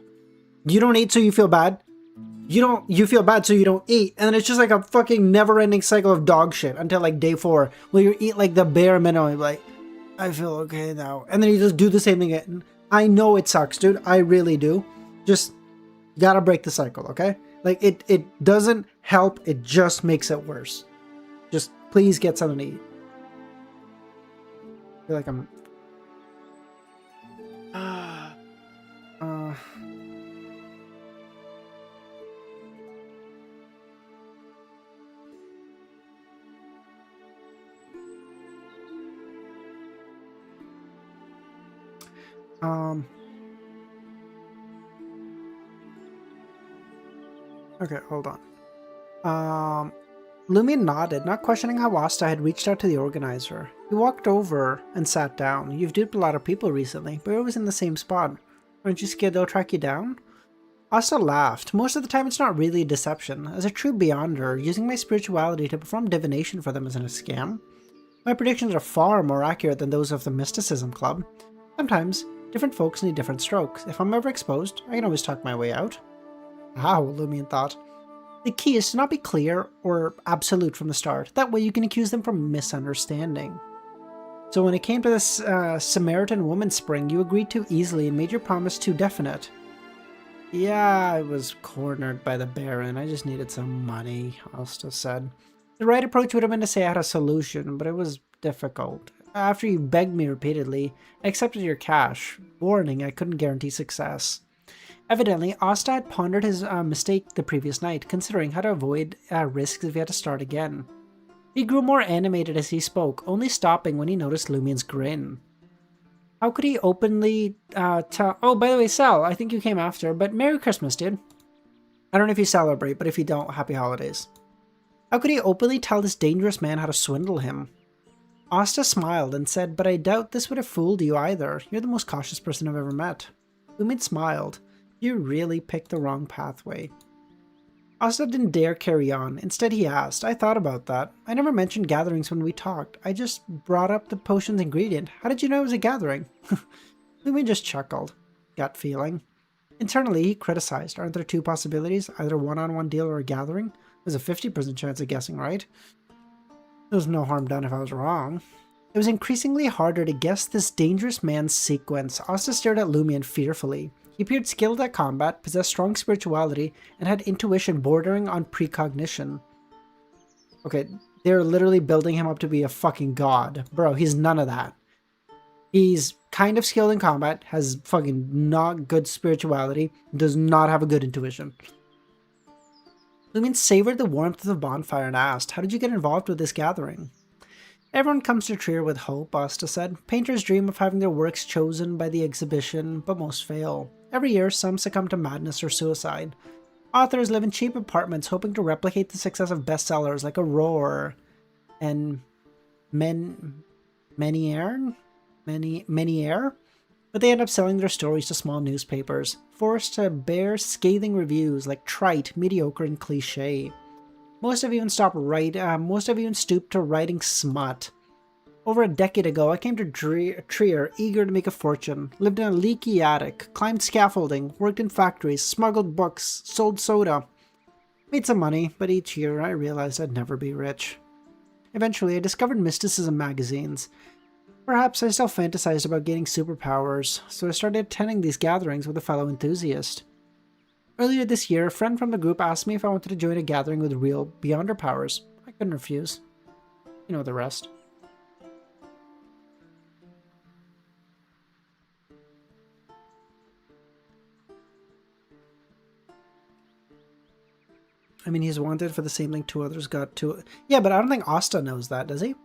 You don't eat so you feel bad. You feel bad so you don't eat. And then it's just like a fucking never ending cycle of dog shit until like day 4 where you eat like the bare minimum, like, I feel okay now. And then you just do the same thing again. I know it sucks, dude. I really do. Just gotta break the cycle, okay? Like, it doesn't help. It just makes it worse. Just please get something to eat. I feel like I'm... Okay, hold on. Lumion nodded, not questioning how Asta had reached out to the organizer. He walked over and sat down. You've duped a lot of people recently, but you're always in the same spot. Aren't you scared they'll track you down? Asta laughed. Most of the time it's not really a deception. As a true beyonder, using my spirituality to perform divination for them isn't a scam. My predictions are far more accurate than those of the Mysticism Club. Sometimes, Different folks need different strokes. If I'm ever exposed, I can always talk my way out. How, Lumion thought. The key is to not be clear or absolute from the start. That way you can accuse them from misunderstanding. So when it came to this Samaritan woman spring, you agreed too easily and made your promise too definite. Yeah, I was cornered by the Baron. I just needed some money, Asta said. The right approach would have been to say I had a solution, but it was difficult. After you begged me repeatedly, I accepted your cash. Warning, I couldn't guarantee success. Evidently, Asta had pondered his mistake the previous night, considering how to avoid risks if he had to start again. He grew more animated as he spoke, only stopping when he noticed Lumion's grin. How could he openly tell— Oh, by the way, Sal, I think you came after, but Merry Christmas, dude. I don't know if you celebrate, but if you don't, Happy Holidays. How could he openly tell this dangerous man how to swindle him? Asta smiled and said, but I doubt this would have fooled you either. You're the most cautious person I've ever met. Lumion smiled. You really picked the wrong pathway. Asta didn't dare carry on. Instead, he asked, I thought about that. I never mentioned gatherings when we talked. I just brought up the potion's ingredient. How did you know it was a gathering? Lumion just chuckled. Gut feeling. Internally, he criticized. Aren't there two possibilities? Either a one-on-one deal or a gathering? There's a 50% chance of guessing right. There was no harm done if I was wrong. It was increasingly harder to guess this dangerous man's sequence. Asta stared at Lumion fearfully. He appeared skilled at combat, possessed strong spirituality, and had intuition bordering on precognition. Okay, they're literally building him up to be a fucking god. Bro, he's none of that. He's kind of skilled in combat, has fucking not good spirituality, does not have a good intuition. Lumion savored the warmth of the bonfire and asked, how did you get involved with this gathering? Everyone comes to Trier with hope, Asta said. Painters dream of having their works chosen by the exhibition, but most fail. Every year, some succumb to madness or suicide. Authors live in cheap apartments hoping to replicate the success of bestsellers like Aurore and Meniere, but they end up selling their stories to small newspapers, forced to bear scathing reviews like trite, mediocre, and cliché. Most have even stooped to writing smut. Over a decade ago, I came to Trier eager to make a fortune, lived in a leaky attic, climbed scaffolding, worked in factories, smuggled books, sold soda. Made some money, but each year I realized I'd never be rich. Eventually, I discovered mysticism magazines. Perhaps I still fantasized about gaining superpowers, so I started attending these gatherings with a fellow enthusiast. Earlier this year, a friend from the group asked me if I wanted to join a gathering with real Beyonder powers. I couldn't refuse. You know the rest. I mean, he's wanted for the same thing two others got to. Yeah, but I don't think Asta knows that, does he?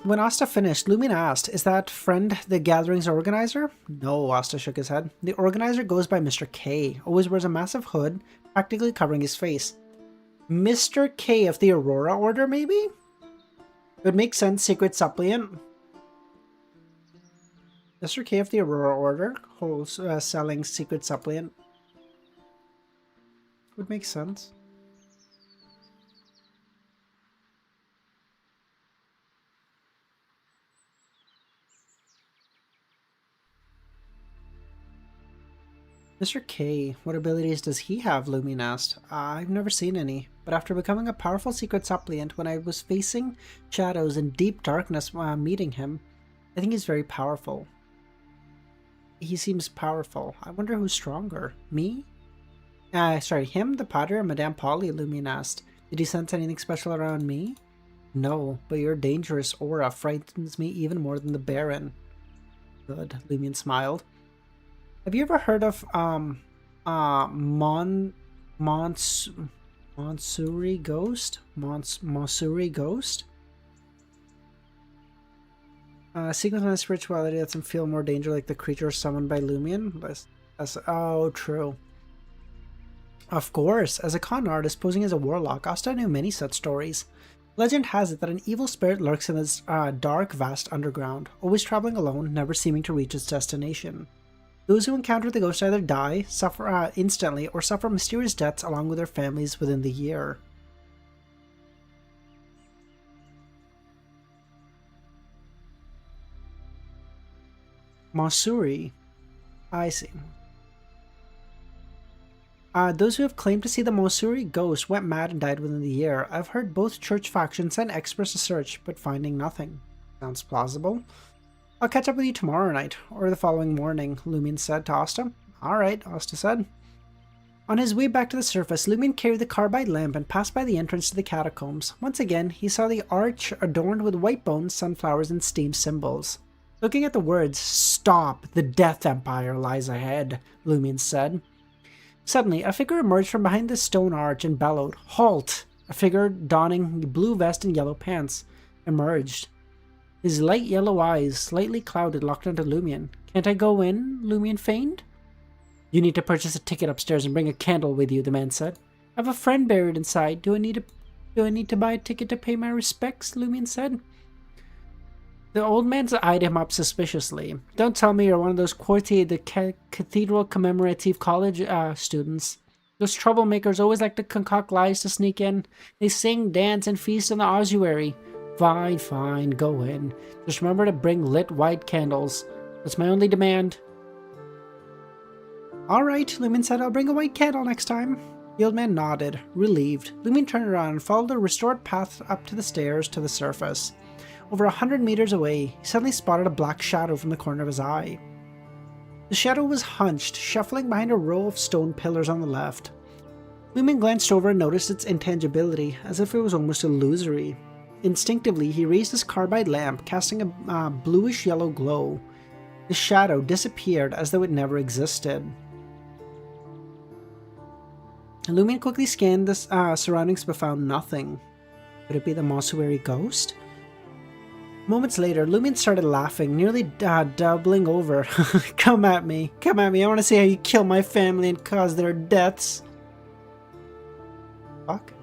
When Asta finished, Lumion asked, is that friend the gathering's organizer? No, Asta shook his head. The organizer goes by Mr. K, always wears a massive hood, practically covering his face. Mr. K of the Aurora Order, maybe? It would make sense, secret suppliant. Mr. K of the Aurora Order, selling secret suppliant. Would make sense. Mr. K, what abilities does he have? Lumion asked. I've never seen any, but after becoming a powerful secret suppliant when I was facing shadows and deep darkness meeting him, I think he's very powerful. He seems powerful. I wonder who's stronger. Me? Sorry, him, the Padre, or Madame Polly? Lumion asked. Did you sense anything special around me? No, but your dangerous aura frightens me even more than the Baron. Good, Lumion smiled. Have you ever heard of Monsuri Ghost? Monsuri Ghost? Sequence of spirituality lets him feel more danger like the creature summoned by Lumion. Oh, true. Of course, as a con artist posing as a warlock, Asta knew many such stories. Legend has it that an evil spirit lurks in this dark, vast underground, always traveling alone, never seeming to reach its destination. Those who encounter the ghost either die, suffer instantly, or suffer mysterious deaths along with their families within the year. Masuri. I see. Those who have claimed to see the Mosuri ghost went mad and died within the year. I've heard both church factions send experts to search, but finding nothing. Sounds plausible. I'll catch up with you tomorrow night, or the following morning, Lumion said to Asta. Alright, Asta said. On his way back to the surface, Lumion carried the carbide lamp and passed by the entrance to the catacombs. Once again, he saw the arch adorned with white bones, sunflowers, and steam symbols. Looking at the words, "Stop! The Death Empire lies ahead," Lumion said. Suddenly, a figure emerged from behind the stone arch and bellowed, "Halt!" A figure donning blue vest and yellow pants emerged. His light yellow eyes, slightly clouded, locked onto Lumion. "Can't I go in?" Lumion feigned. "You need to purchase a ticket upstairs and bring a candle with you," the man said. "I have a friend buried inside. Do I need to buy a ticket to pay my respects?" Lumion said. The old man eyed him up suspiciously. "Don't tell me you're one of those Quartier de Cathedral Commemorative College students. Those troublemakers always like to concoct lies to sneak in. They sing, dance, and feast in the ossuary." Fine, fine, go in. Just remember to bring lit white candles. That's my only demand." "Alright," Lumion said, "I'll bring a white candle next time." The old man nodded, relieved. Lumion turned around and followed the restored path up to the stairs to the surface. Over 100 meters away, he suddenly spotted a black shadow from the corner of his eye. The shadow was hunched, shuffling behind a row of stone pillars on the left. Lumion glanced over and noticed its intangibility, as if it was almost illusory. Instinctively, he raised his carbide lamp, casting a bluish-yellow glow. The shadow disappeared as though it never existed. Lumion quickly scanned the surroundings but found nothing. Could it be the Mossuary ghost? Moments later, Lumion started laughing, nearly doubling over. Come at me, I want to see how you kill my family and cause their deaths." Fuck.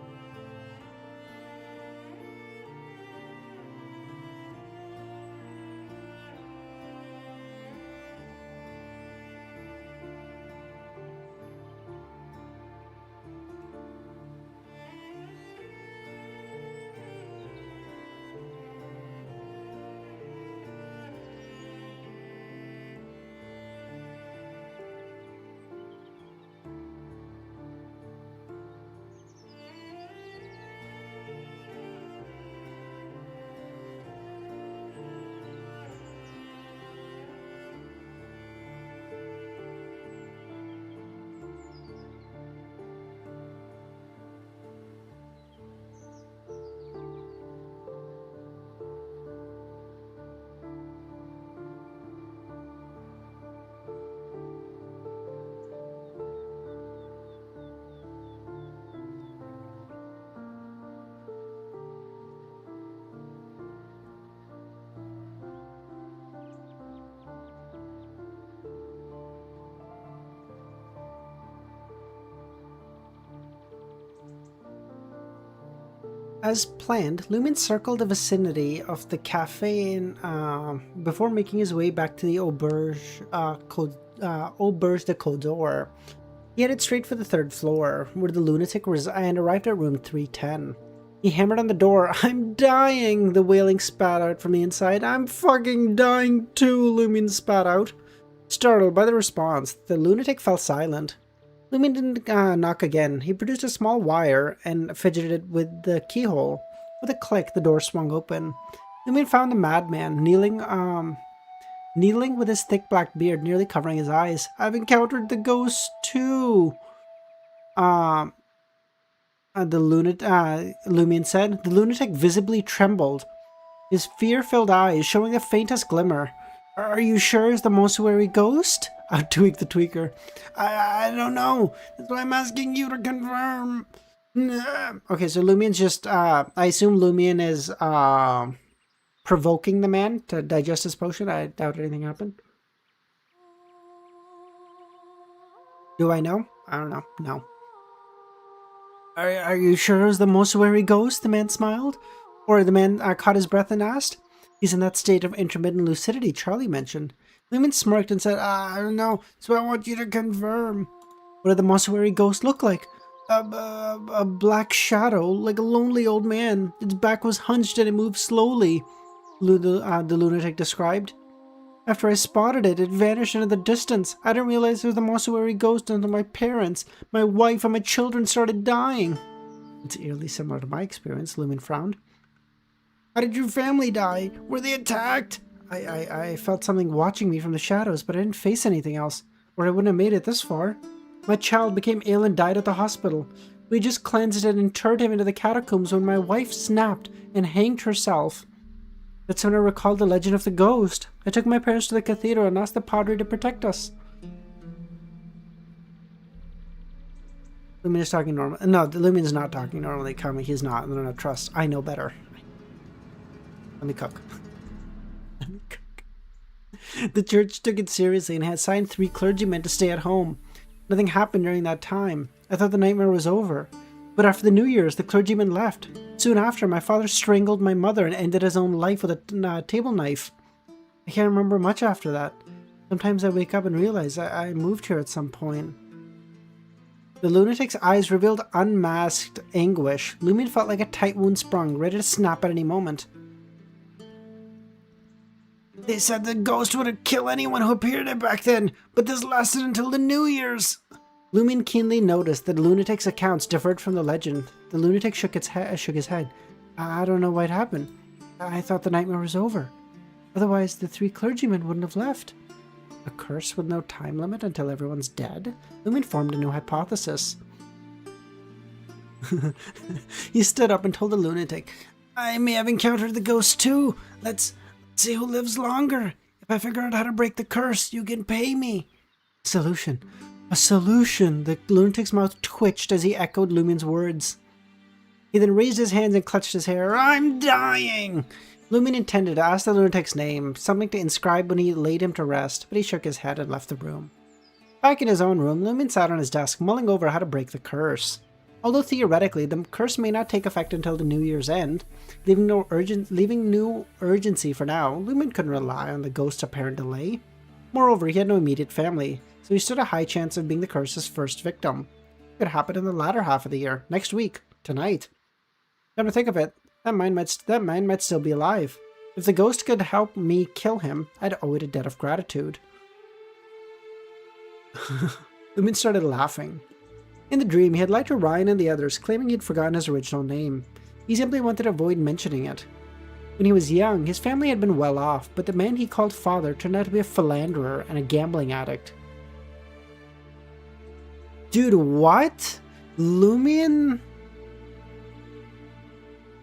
As planned, Lumion circled the vicinity of the cafe before making his way back to the Auberge de Codor. He headed straight for the third floor, where the lunatic resides, and arrived at room 310. He hammered on the door. "I'm dying!" the wailing spat out from the inside. "I'm fucking dying too!" Lumion spat out. Startled by the response, the lunatic fell silent. Lumion didn't knock again. He produced a small wire and fidgeted it with the keyhole. With a click, the door swung open. Lumion found the madman kneeling with his thick black beard nearly covering his eyes. "I've encountered the ghost too," Lumion said. The lunatic visibly trembled, his fear-filled eyes showing the faintest glimmer. "Are you sure it's the Mossuary ghost?" Tweak the tweaker. I don't know. That's why I'm asking you to confirm." Okay, so Lumion's just, I assume Lumion is, provoking the man to digest his potion. I doubt anything happened. Do I know? I don't know. No. Are you sure it was the Mossuary ghost?" The man smiled. Or the man caught his breath and asked. "He's in that state of intermittent lucidity Charlie mentioned." Lumion smirked and said, "I don't know, so I want you to confirm." "What did the Mossuary ghost look like?" A black shadow, like a lonely old man. Its back was hunched and it moved slowly," the lunatic described. After I spotted it, it vanished into the distance. I didn't realize it was the Mossuary ghost until my parents, my wife, and my children started dying. It's eerily similar to my experience, Lumen frowned. How did your family die? Were they attacked? I felt something watching me from the shadows, but I didn't face anything else, or I wouldn't have made it this far. My child became ill and died at the hospital. We just cleansed and interred him into the catacombs when my wife snapped and hanged herself. That's when I recalled the legend of the ghost. I took my parents to the cathedral and asked the padre to protect us. Lumen is talking normal. No, Lumen is not talking normally. Come, he's not. No, trust. I know better. Let me cook. Let me cook. The church took it seriously and had assigned 3 clergymen to stay at home. Nothing happened during that time. I thought the nightmare was over. But after the New Year's, the clergyman left. Soon after, my father strangled my mother and ended his own life with a table knife. I can't remember much after that. Sometimes I wake up and realize I moved here at some point. The lunatic's eyes revealed unmasked anguish. Lumen felt like a tight wound sprung, ready to snap at any moment. They said the ghost would kill anyone who appeared there back then, but this lasted until the New Year's. Lumen keenly noticed that the lunatic's accounts differed from the legend. The lunatic shook his head. I don't know what happened. I thought the nightmare was over. Otherwise, the 3 clergymen wouldn't have left. A curse with no time limit until everyone's dead? Lumen formed a new hypothesis. He stood up and told the lunatic, I may have encountered the ghost too. Let's see who lives longer. If I figure out how to break the curse, you can pay me. Solution. A solution! The lunatic's mouth twitched as he echoed Lumen's words. He then raised his hands and clutched his hair. I'm dying! Lumen intended to ask the lunatic's name, something to inscribe when he laid him to rest, but he shook his head and left the room. Back in his own room, Lumen sat on his desk, mulling over how to break the curse. Although theoretically, the curse may not take effect until the New Year's end, leaving no urgency for now, Lumen couldn't rely on the ghost's apparent delay. Moreover, he had no immediate family, so he stood a high chance of being the curse's first victim. It could happen in the latter half of the year, next week, tonight. Come to think of it, that man might still be alive. If the ghost could help me kill him, I'd owe it a debt of gratitude. Lumen started laughing. In the dream, he had lied to Ryan and the others, claiming he'd forgotten his original name. He simply wanted to avoid mentioning it. When he was young, his family had been well off, but the man he called father turned out to be a philanderer and a gambling addict. Dude, what? Lumion?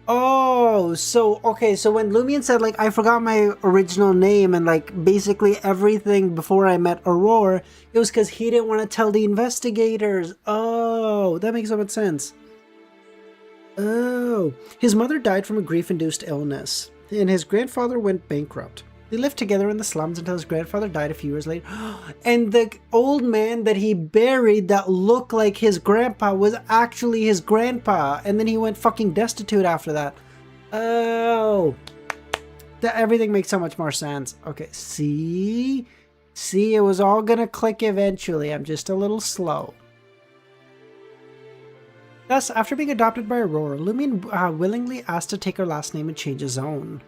Oh, so when Lumion said, like, I forgot my original name and, like, basically everything before I met Aurora, it was because he didn't want to tell the investigators. Oh, that makes so much sense. Oh, his mother died from a grief-induced illness, and his grandfather went bankrupt. They lived together in the slums until his grandfather died a few years later. And the old man that he buried that looked like his grandpa was actually his grandpa. And then he went fucking destitute after that. Oh. Everything makes so much more sense. Okay, see? See, it was all gonna click eventually. I'm just a little slow. Thus, after being adopted by Aurora, Lumion willingly asked to take her last name and change his own.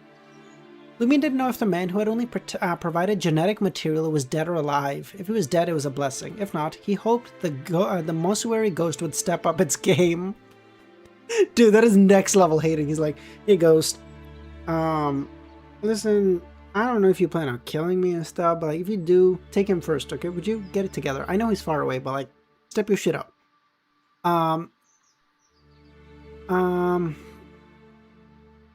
Lumion didn't know if the man who had only provided genetic material was dead or alive. If he was dead, it was a blessing. If not, he hoped the Mossuary ghost would step up its game. Dude, that is next level hating. He's like, hey ghost, listen, I don't know if you plan on killing me and stuff, but like, if you do, take him first, okay? Would you get it together? I know he's far away, but like, step your shit up.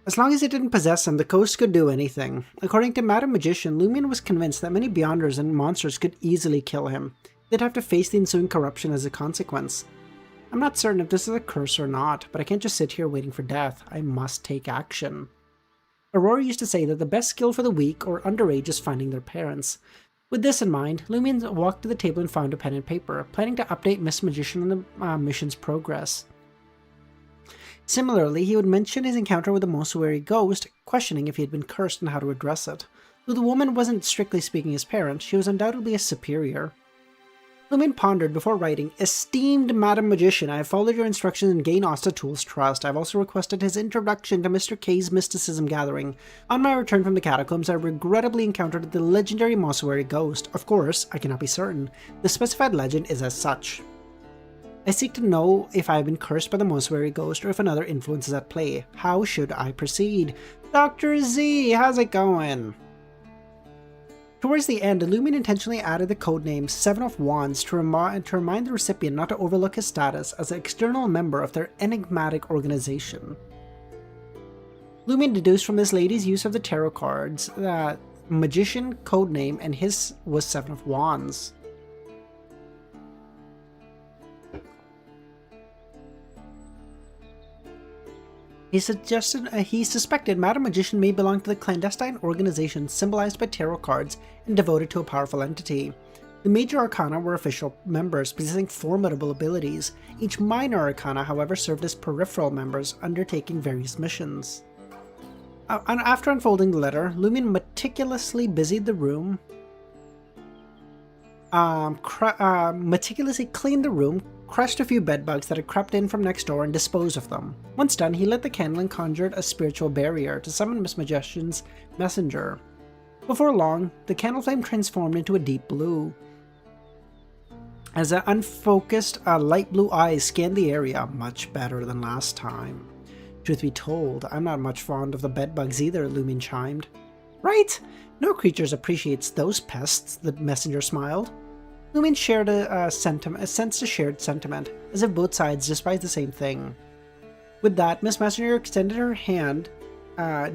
As long as it didn't possess him, the ghost could do anything. According to Madam Magician, Lumion was convinced that many Beyonders and monsters could easily kill him. They'd have to face the ensuing corruption as a consequence. I'm not certain if this is a curse or not, but I can't just sit here waiting for death. I must take action. Aurora used to say that the best skill for the weak or underage is finding their parents. With this in mind, Lumion walked to the table and found a pen and paper, planning to update Miss Magician on the mission's progress. Similarly, he would mention his encounter with the Mossuary ghost, questioning if he had been cursed and how to address it. Though the woman wasn't strictly speaking his parent, she was undoubtedly a superior. Lumin pondered before writing, "Esteemed Madam Magician, I have followed your instructions and gained Ostatool's trust. I have also requested his introduction to Mr. K's mysticism gathering. On my return from the catacombs, I regrettably encountered the legendary Mossuary ghost. Of course, I cannot be certain. The specified legend is as such. I seek to know if I have been cursed by the Mossuary ghost or if another influence is at play. How should I proceed? Dr. Z, how's it going?" Towards the end, Lumin intentionally added the codename Seven of Wands to remind the recipient not to overlook his status as an external member of their enigmatic organization. Lumin deduced from this lady's use of the tarot cards that magician codename and his was Seven of Wands. He suspected Madam Magician may belong to the clandestine organization symbolized by tarot cards and devoted to a powerful entity. The major arcana were official members possessing formidable abilities. Each minor arcana, however, served as peripheral members undertaking various missions. After unfolding the letter, Lumin meticulously busied the room, meticulously cleaned the room, crushed a few bedbugs that had crept in from next door and disposed of them. Once done, he lit the candle and conjured a spiritual barrier to summon Miss Magician's messenger. Before long, the candle flame transformed into a deep blue. As the unfocused light blue eyes scanned the area, much better than last time. Truth be told, I'm not much fond of the bedbugs either, Lumin chimed. Right? No creatures appreciates those pests, the messenger smiled. Lumin shared sensed a shared sentiment, as if both sides despised the same thing. With that, Miss Messenger extended her hand,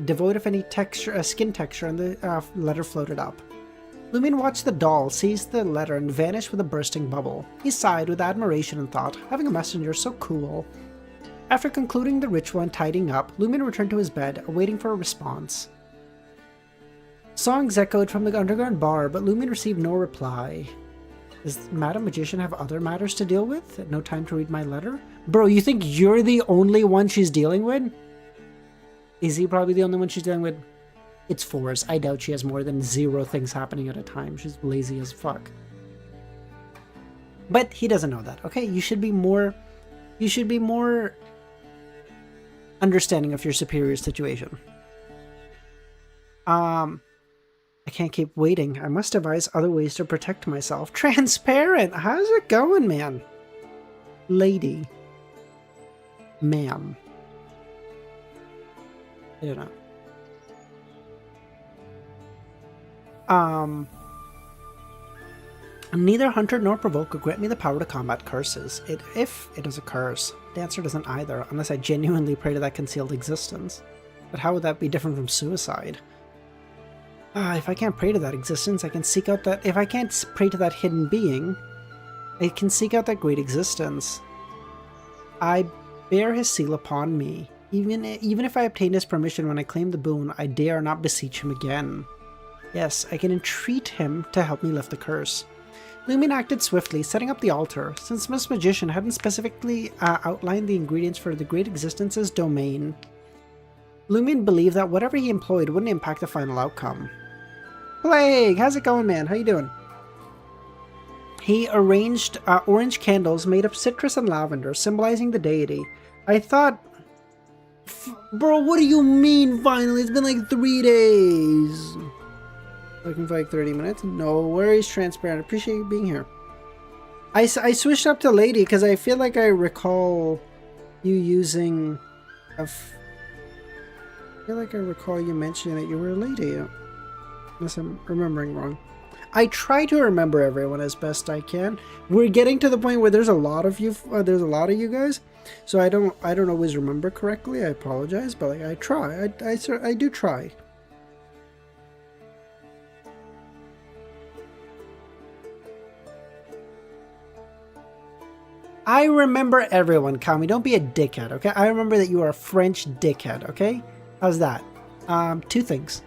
devoid of any skin texture, and the letter floated up. Lumin watched the doll seize the letter and vanish with a bursting bubble. He sighed with admiration and thought, having a messenger so cool. After concluding the ritual and tidying up, Lumin returned to his bed, awaiting for a response. Songs echoed from the underground bar, but Lumin received no reply. Does Madam Magician have other matters to deal with? No time to read my letter? Bro, you think you're the only one she's dealing with? Is he probably the only one she's dealing with? It's Force. I doubt she has more than 0 things happening at a time. She's lazy as fuck. But he doesn't know that, okay? You should be more understanding of your superior's situation. I can't keep waiting. I must devise other ways to protect myself. Transparent! How's it going, man? Lady. Ma'am. I don't know. Neither Hunter nor Provoke could grant me the power to combat curses. If it is a curse. The answer doesn't either, unless I genuinely pray to that concealed existence. But how would that be different from suicide? If I can't pray to that existence, I can seek out that... If I can't pray to that hidden being, I can seek out that great existence. I bear his seal upon me. Even if I obtain his permission when I claim the boon, I dare not beseech him again. Yes, I can entreat him to help me lift the curse. Lumin acted swiftly, setting up the altar. Since Miss Magician hadn't specifically outlined the ingredients for the great existence's domain, Lumin believed that whatever he employed wouldn't impact the final outcome. Plague! How's it going, man? How you doing? He arranged orange candles made of citrus and lavender, symbolizing the deity. I thought... Bro, what do you mean, finally? It's been like 3 days. Looking for like 30 minutes? No worries, Transparent. Appreciate you being here. I switched up to lady because I feel like I recall you using... I feel like I recall you mentioning that you were a lady. Unless I'm remembering wrong. I try to remember everyone as best I can. We're getting to the point where there's a lot of you. There's a lot of you guys, so I don't always remember correctly. I apologize, but like I try. I do try. I remember everyone, Kami. Don't be a dickhead, okay? I remember that you are a French dickhead, okay? How's that? 2 things.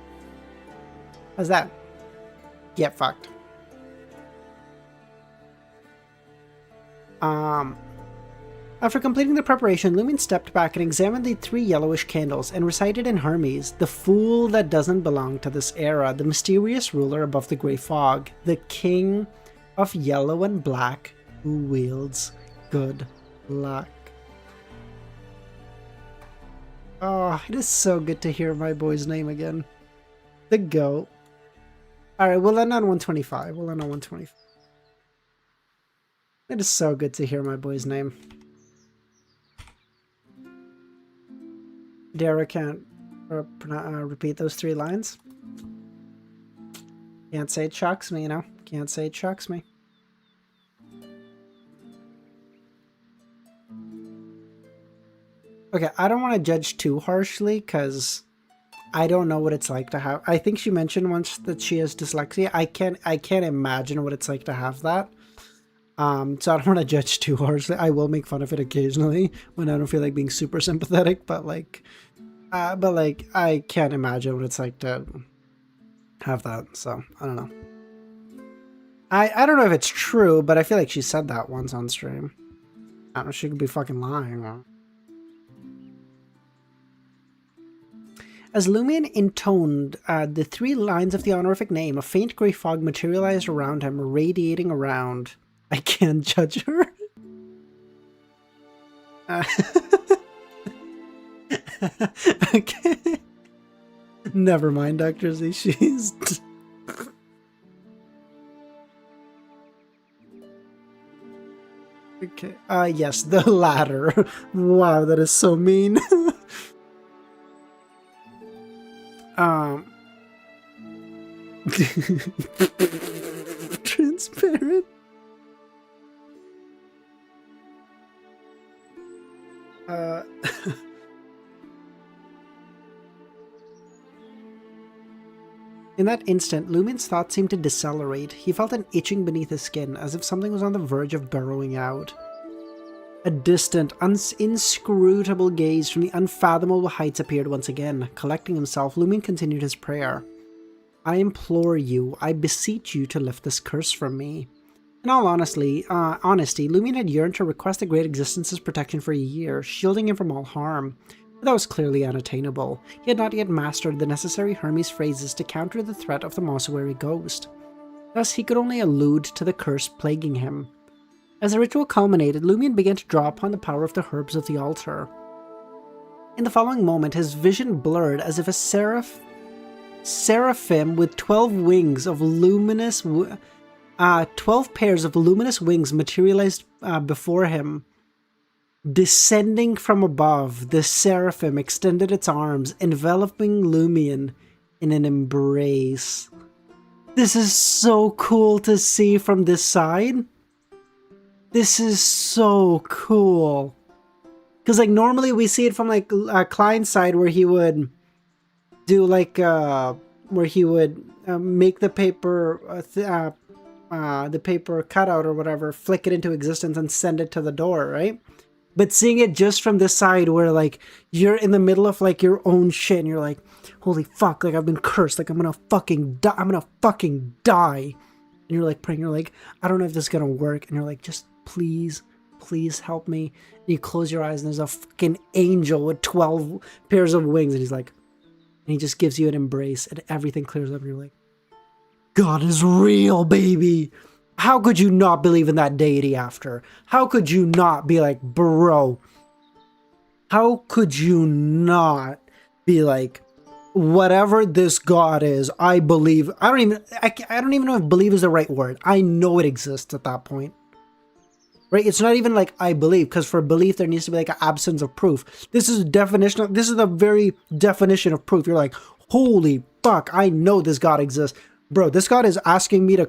How's that? Get fucked. After completing the preparation, Lumin stepped back and examined the 3 yellowish candles and recited in Hermes, "The fool that doesn't belong to this era, the mysterious ruler above the grey fog, the king of yellow and black who wields good luck. Oh, it is so good to hear my boy's name again. The GOAT. Alright, we'll end on 125. We'll end on 125. It is so good to hear my boy's name. Dara can't repeat those 3 lines. Can't say it shocks me, you know? Can't say it shocks me. Okay, I don't want to judge too harshly because I don't know what it's like to have. I think she mentioned once that she has dyslexia. I can't imagine what it's like to have that. So I don't want to judge too harshly. I will make fun of it occasionally when I don't feel like being super sympathetic, but like I can't imagine what it's like to have that. So I don't know. I don't know if it's true, but I feel like she said that once on stream. I don't know. She could be fucking lying. As Lumion intoned the 3 lines of the honorific name, a faint grey fog materialized around him, radiating around. I can't judge her. Okay. Never mind, Dr. Z. She's... Okay. Yes, the latter. Wow, that is so mean. Transparent. In that instant, Lumin's thoughts seemed to decelerate. He felt an itching beneath his skin, as if something was on the verge of burrowing out. A distant, inscrutable gaze from the unfathomable heights appeared once again. Collecting himself, Lumin continued his prayer. I implore you, I beseech you to lift this curse from me. In all honesty, Lumin had yearned to request the Great Existence's protection for a year, shielding him from all harm. But that was clearly unattainable. He had not yet mastered the necessary Hermes phrases to counter the threat of the Mossuary ghost. Thus, he could only allude to the curse plaguing him. As the ritual culminated, Lumion began to draw upon the power of the herbs of the altar. In the following moment, his vision blurred as if a seraphim with 12 wings of luminous... 12 pairs of luminous wings materialized before him. Descending from above, the seraphim extended its arms, enveloping Lumion in an embrace. This is so cool to see from this side. This is so cool. Because like normally we see it from like Klein's side where he would do like where he would make the paper cutout or whatever, flick it into existence and send it to the door, right? But seeing it just from this side where like you're in the middle of like your own shit and you're like, holy fuck, like I've been cursed, like I'm gonna fucking die. And you're like praying, you're like, I don't know if this is gonna work. And you're like, just please help me. And you close your eyes and there's a fucking angel with 12 pairs of wings. And he's like, and he just gives you an embrace and everything clears up. And you're like, God is real, baby. How could you not believe in that deity after? How could you not be like, bro? How could you not be like, whatever this God is, I believe. I don't even know if believe is the right word. I know it exists at that point. Right? It's not even like I believe, because for belief there needs to be like an absence of proof. This is the very definition of proof. You're like, holy fuck, I know this God exists. Bro, this God is asking me to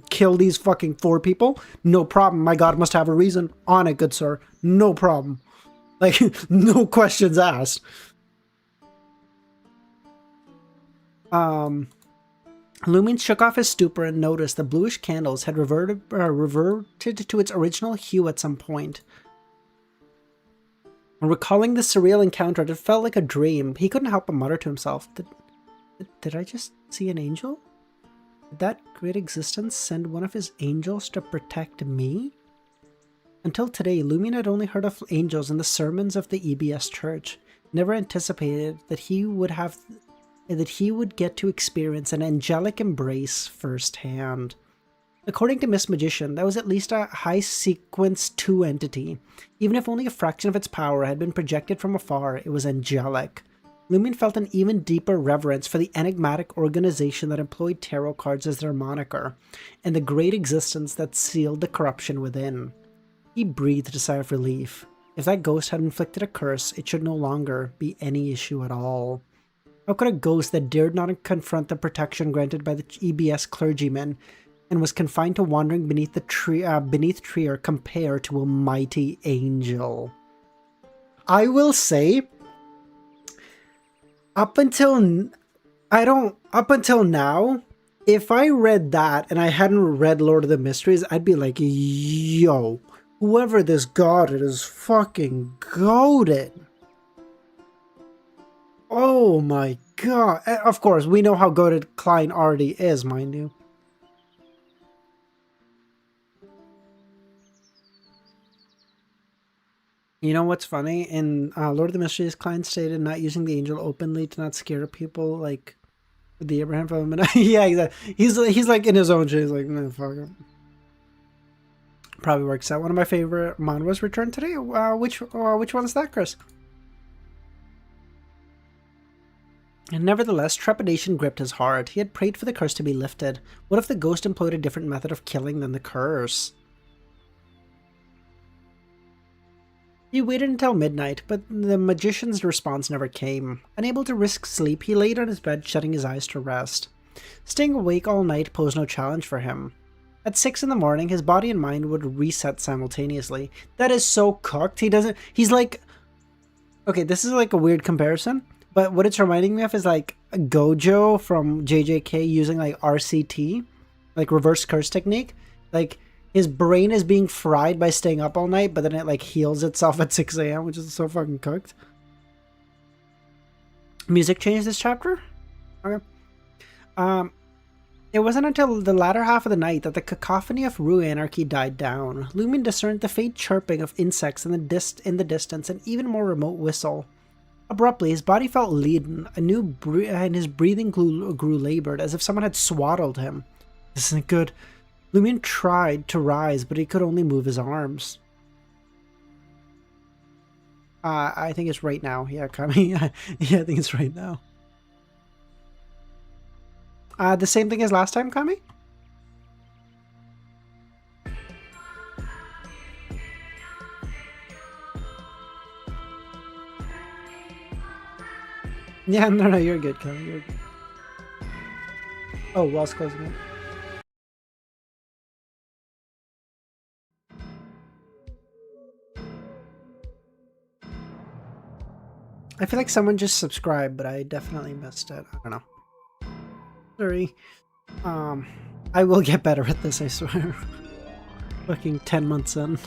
kill these fucking 4 people? No problem. My God must have a reason. On it, good sir. No problem. Like, no questions asked. Lumin shook off his stupor and noticed the bluish candles had reverted to its original hue at some point. Recalling the surreal encounter, it felt like a dream. He couldn't help but mutter to himself, Did I just see an angel? Did that great existence send one of his angels to protect me? Until today, Lumin had only heard of angels in the sermons of the EBS church, never anticipated that he would get to experience an angelic embrace firsthand. According to Miss Magician, that was at least a high sequence 2 entity. Even if only a fraction of its power had been projected from afar, it was angelic. Lumion felt an even deeper reverence for the enigmatic organization that employed tarot cards as their moniker, and the great existence that sealed the corruption within. He breathed a sigh of relief. If that ghost had inflicted a curse, it should no longer be any issue at all. How could a ghost that dared not confront the protection granted by the EBS clergymen and was confined to wandering beneath Trier compare to a mighty angel? I will say, up until now, if I read that and I hadn't read Lord of the Mysteries, I'd be like, yo, whoever this god is fucking goated. Oh my god. Of course, we know how goated Klein already is, mind you. You know what's funny? In Lord of the Mysteries, Klein stated not using the angel openly to not scare people, like the Abraham film. Yeah, exactly. He's like in his own shit. He's like, no, fuck it. Probably works out. One of my favorite manhwas returned today. Which one's that, Chris? And nevertheless, trepidation gripped his heart. He had prayed for the curse to be lifted. What if the ghost employed a different method of killing than the curse? He waited until midnight, but the magician's response never came. Unable to risk sleep, he laid on his bed, shutting his eyes to rest. Staying awake all night posed no challenge for him. At 6 in the morning, his body and mind would reset simultaneously. That is so cooked. He's like... Okay, this is like a weird comparison, but what it's reminding me of is like Gojo from JJK using like RCT, like reverse curse technique. Like, his brain is being fried by staying up all night, but then it like heals itself at 6 a.m., which is so fucking cooked. Music changed this chapter? Okay. It wasn't until the latter half of the night that the cacophony of Rue anarchy died down. Lumion discerned the faint chirping of insects in the distance, and even more remote whistle. Abruptly, his body felt leaden, and his breathing grew labored, as if someone had swaddled him. This isn't good. Lumion tried to rise, but he could only move his arms. I think it's right now. Yeah, Kami. Yeah, I think it's right now. The same thing as last time, Kami? Yeah, no, you're good, Kami. You're good. Oh, wall's closing it. I feel like someone just subscribed, but I definitely missed it. I don't know. Sorry. I will get better at this, I swear. Fucking 10 months in.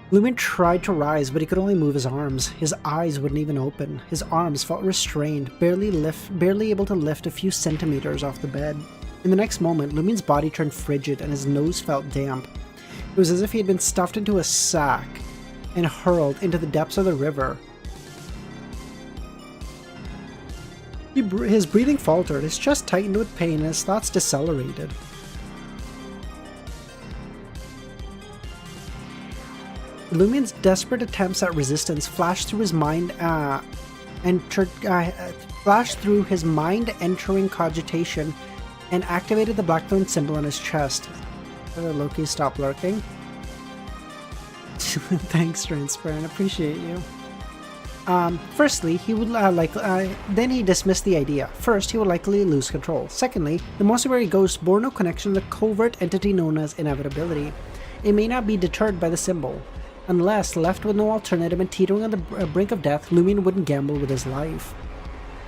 Lumion tried to rise, but he could only move his arms. His eyes wouldn't even open. His arms felt restrained, barely able to lift a few centimeters off the bed. In the next moment, Lumion's body turned frigid and his nose felt damp. It was as if he had been stuffed into a sack and hurled into the depths of the river. His breathing faltered, his chest tightened with pain, and his thoughts decelerated. Lumion's desperate attempts at resistance flashed through his mind, entering cogitation, and activated the Blackthorn symbol on his chest. Loki, stop lurking. Thanks, Transparent. Appreciate you. Firstly, he would then he dismissed the idea. First, he would likely lose control. Secondly, the Mossberry ghost bore no connection to the covert entity known as Inevitability. It may not be deterred by the symbol. Unless left with no alternative and teetering on the brink of death, Lumion wouldn't gamble with his life.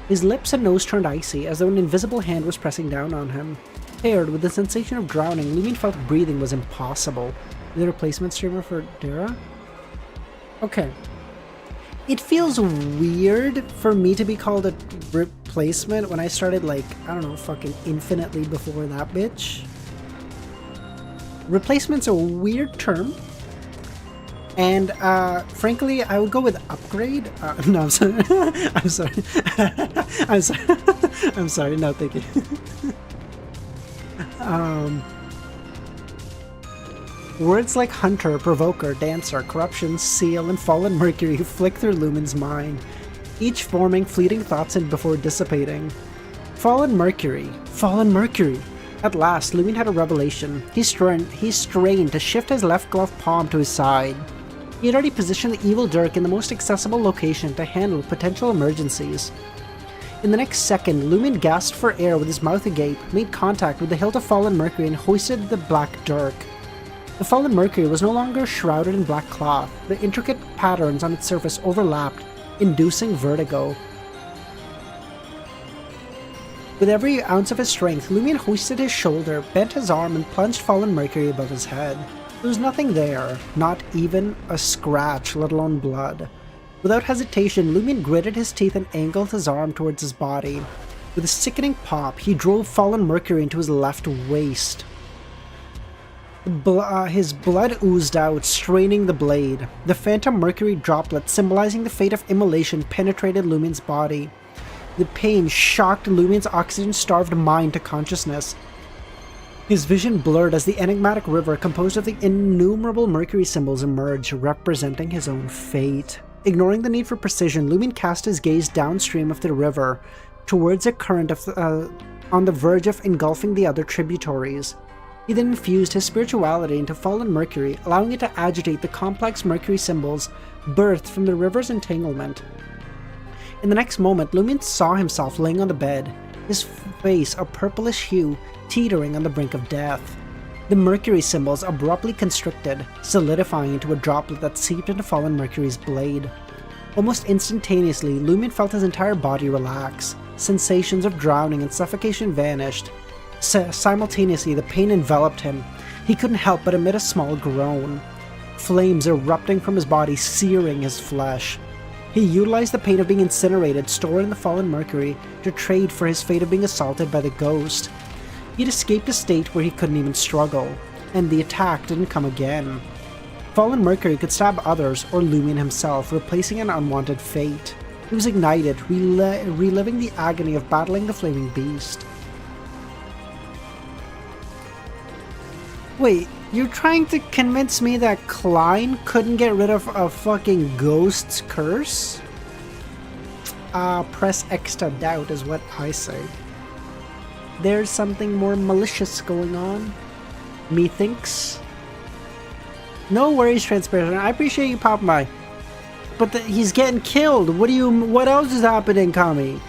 His lips and nose turned icy, as though an invisible hand was pressing down on him. Paired with the sensation of drowning, Lumion felt breathing was impossible. The replacement streamer for Dara? Okay. It feels weird for me to be called a replacement when I started, like, I don't know, fucking infinitely before that bitch. Replacement's a weird term. And, frankly, I would go with upgrade. No, I'm sorry. I'm sorry. I'm sorry. I'm sorry. No, thank you. Words like hunter, provoker, dancer, corruption, seal, and fallen Mercury flick through Lumen's mind, each forming fleeting thoughts and before dissipating. Fallen Mercury. Fallen Mercury. At last, Lumen had a revelation. He strained to shift his left glove palm to his side. He had already positioned the evil dirk in the most accessible location to handle potential emergencies. In the next second, Lumen gasped for air with his mouth agape, made contact with the hilt of Fallen Mercury and hoisted the black dirk. The Fallen Mercury was no longer shrouded in black cloth. The intricate patterns on its surface overlapped, inducing vertigo. With every ounce of his strength, Lumion hoisted his shoulder, bent his arm, and plunged Fallen Mercury above his head. There was nothing there, not even a scratch, let alone blood. Without hesitation, Lumion gritted his teeth and angled his arm towards his body. With a sickening pop, he drove Fallen Mercury into his left waist. His blood oozed out, straining the blade. The phantom mercury droplet, symbolizing the fate of immolation, penetrated Lumen's body. The pain shocked Lumen's oxygen-starved mind to consciousness. His vision blurred as the enigmatic river composed of the innumerable mercury symbols emerged, representing his own fate. Ignoring the need for precision, Lumen cast his gaze downstream of the river, towards a current on the verge of engulfing the other tributaries. He then infused his spirituality into Fallen Mercury, allowing it to agitate the complex mercury symbols birthed from the river's entanglement. In the next moment, Lumen saw himself laying on the bed, his face a purplish hue, teetering on the brink of death. The mercury symbols abruptly constricted, solidifying into a droplet that seeped into Fallen Mercury's blade. Almost instantaneously, Lumen felt his entire body relax. Sensations of drowning and suffocation vanished. Simultaneously, the pain enveloped him. He couldn't help but emit a small groan. Flames erupting from his body, searing his flesh. He utilized the pain of being incinerated, stored in the Fallen Mercury, to trade for his fate of being assaulted by the ghost. He'd escaped a state where he couldn't even struggle, and the attack didn't come again. Fallen Mercury could stab others or Lumen himself, replacing an unwanted fate. He was ignited, reliving the agony of battling the flaming beast. Wait, you're trying to convince me that Klein couldn't get rid of a fucking ghost's curse? Press X to doubt is what I say. There's something more malicious going on. Methinks. No worries, Transparent. I appreciate you popping by. But he's getting killed. What else is happening, Kami?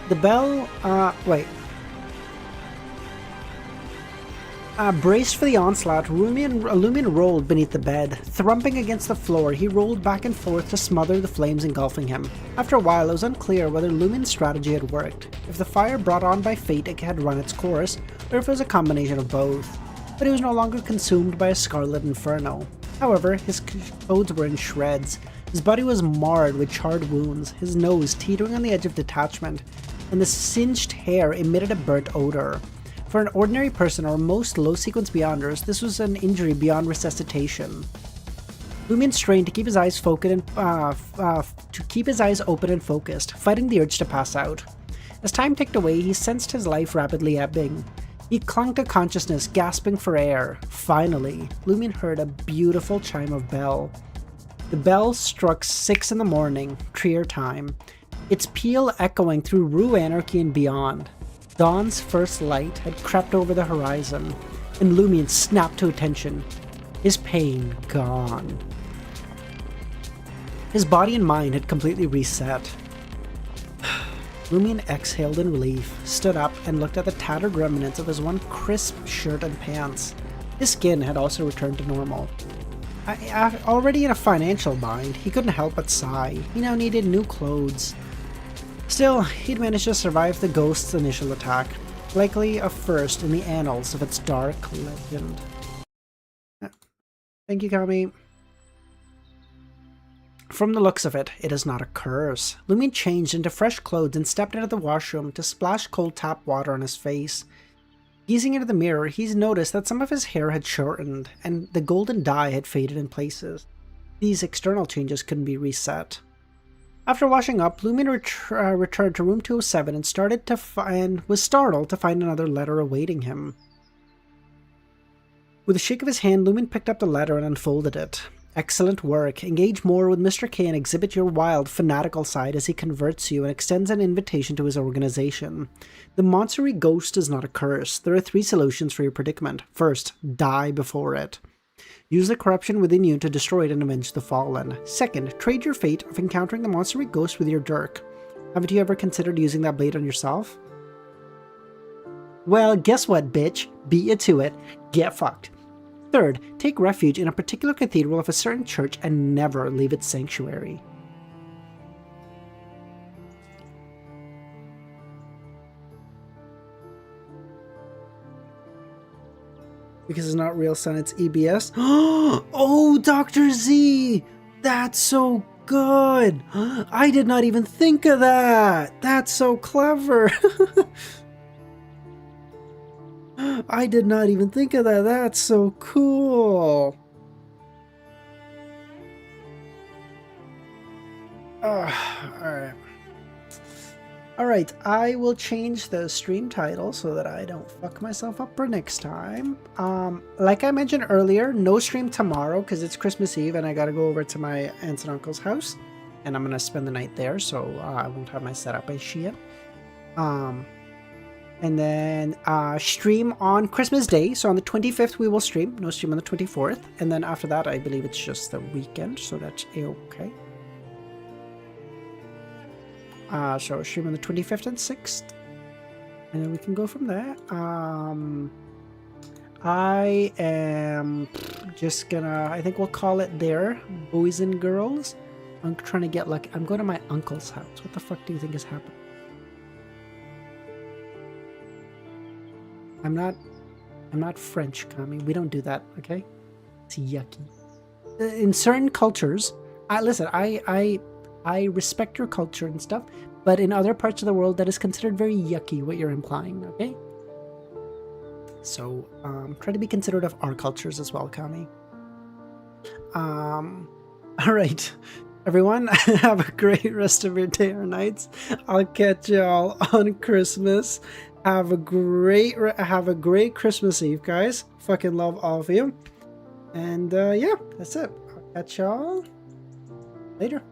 The bell, wait. Braced for the onslaught, Lumion rolled beneath the bed. Thrumping against the floor, he rolled back and forth to smother the flames engulfing him. After a while, it was unclear whether Lumin's strategy had worked, if the fire brought on by fate had run its course, or if it was a combination of both. But he was no longer consumed by a scarlet inferno. However, his clothes were in shreds, his body was marred with charred wounds, his nose teetering on the edge of detachment, and the singed hair emitted a burnt odor. For an ordinary person or most low-sequence Beyonders, this was an injury beyond resuscitation. Lumion strained to keep his eyes open and focused, fighting the urge to pass out. As time ticked away, he sensed his life rapidly ebbing. He clung to consciousness, gasping for air. Finally, Lumion heard a beautiful chime of bell. The bell struck 6 in the morning, Trier time, its peal echoing through Rue Anarchy and beyond. Dawn's first light had crept over the horizon, and Lumion snapped to attention, his pain gone. His body and mind had completely reset. Lumion exhaled in relief, stood up, and looked at the tattered remnants of his one crisp shirt and pants. His skin had also returned to normal. Already in a financial bind, he couldn't help but sigh. He now needed new clothes. Still, he'd managed to survive the ghost's initial attack, likely a first in the annals of its dark legend. Thank you, Kami. From the looks of it, it is not a curse. Lumion changed into fresh clothes and stepped into the washroom to splash cold tap water on his face. Gazing into the mirror, he's noticed that some of his hair had shortened, and the golden dye had faded in places. these external changes couldn't be reset. After washing up, Lumion returned to room 207 and was startled to find another letter awaiting him. With a shake of his hand, Lumion picked up the letter and unfolded it. Excellent work. Engage more with Mr. K and exhibit your wild, fanatical side as he converts you and extends an invitation to his organization. The monstery ghost is not a curse. There are 3 solutions for your predicament. First, die before it. Use the corruption within you to destroy it and avenge the fallen. Second, trade your fate of encountering the monstery ghost with your dirk. Haven't you ever considered using that blade on yourself? Well, guess what, bitch? Beat you to it. Get fucked. Third, take refuge in a particular cathedral of a certain church and never leave its sanctuary. Because it's not real sun, it's EBS. Oh, Dr. Z! That's so good! I did not even think of that! That's so clever! I did not even think of that. That's so cool. Alright. Alright, I will change the stream title so that I don't fuck myself up for next time. Like I mentioned earlier, no stream tomorrow because it's Christmas Eve and I gotta go over to my aunt's and uncle's house. And I'm gonna spend the night there, so I won't have my setup by shit. And then stream on Christmas Day. So on the 25th we will stream. No stream on the 24th. And then after that I believe it's just the weekend. So that's a-okay. So stream on the 25th and 6th. And then we can go from there. I am just gonna... I think we'll call it there. Boys and girls. I'm trying to get lucky. I'm going to my uncle's house. What the fuck do you think is happening? I'm not French, Kami. We don't do that, okay? It's yucky. In certain cultures, I respect your culture and stuff, but in other parts of the world, that is considered very yucky, what you're implying, okay? So, try to be considerate of our cultures as well, Kami. Alright. Everyone, have a great rest of your day or nights. I'll catch y'all on Christmas. Have a great Christmas Eve, guys. Fucking love all of you. And yeah, that's it. I'll catch y'all later.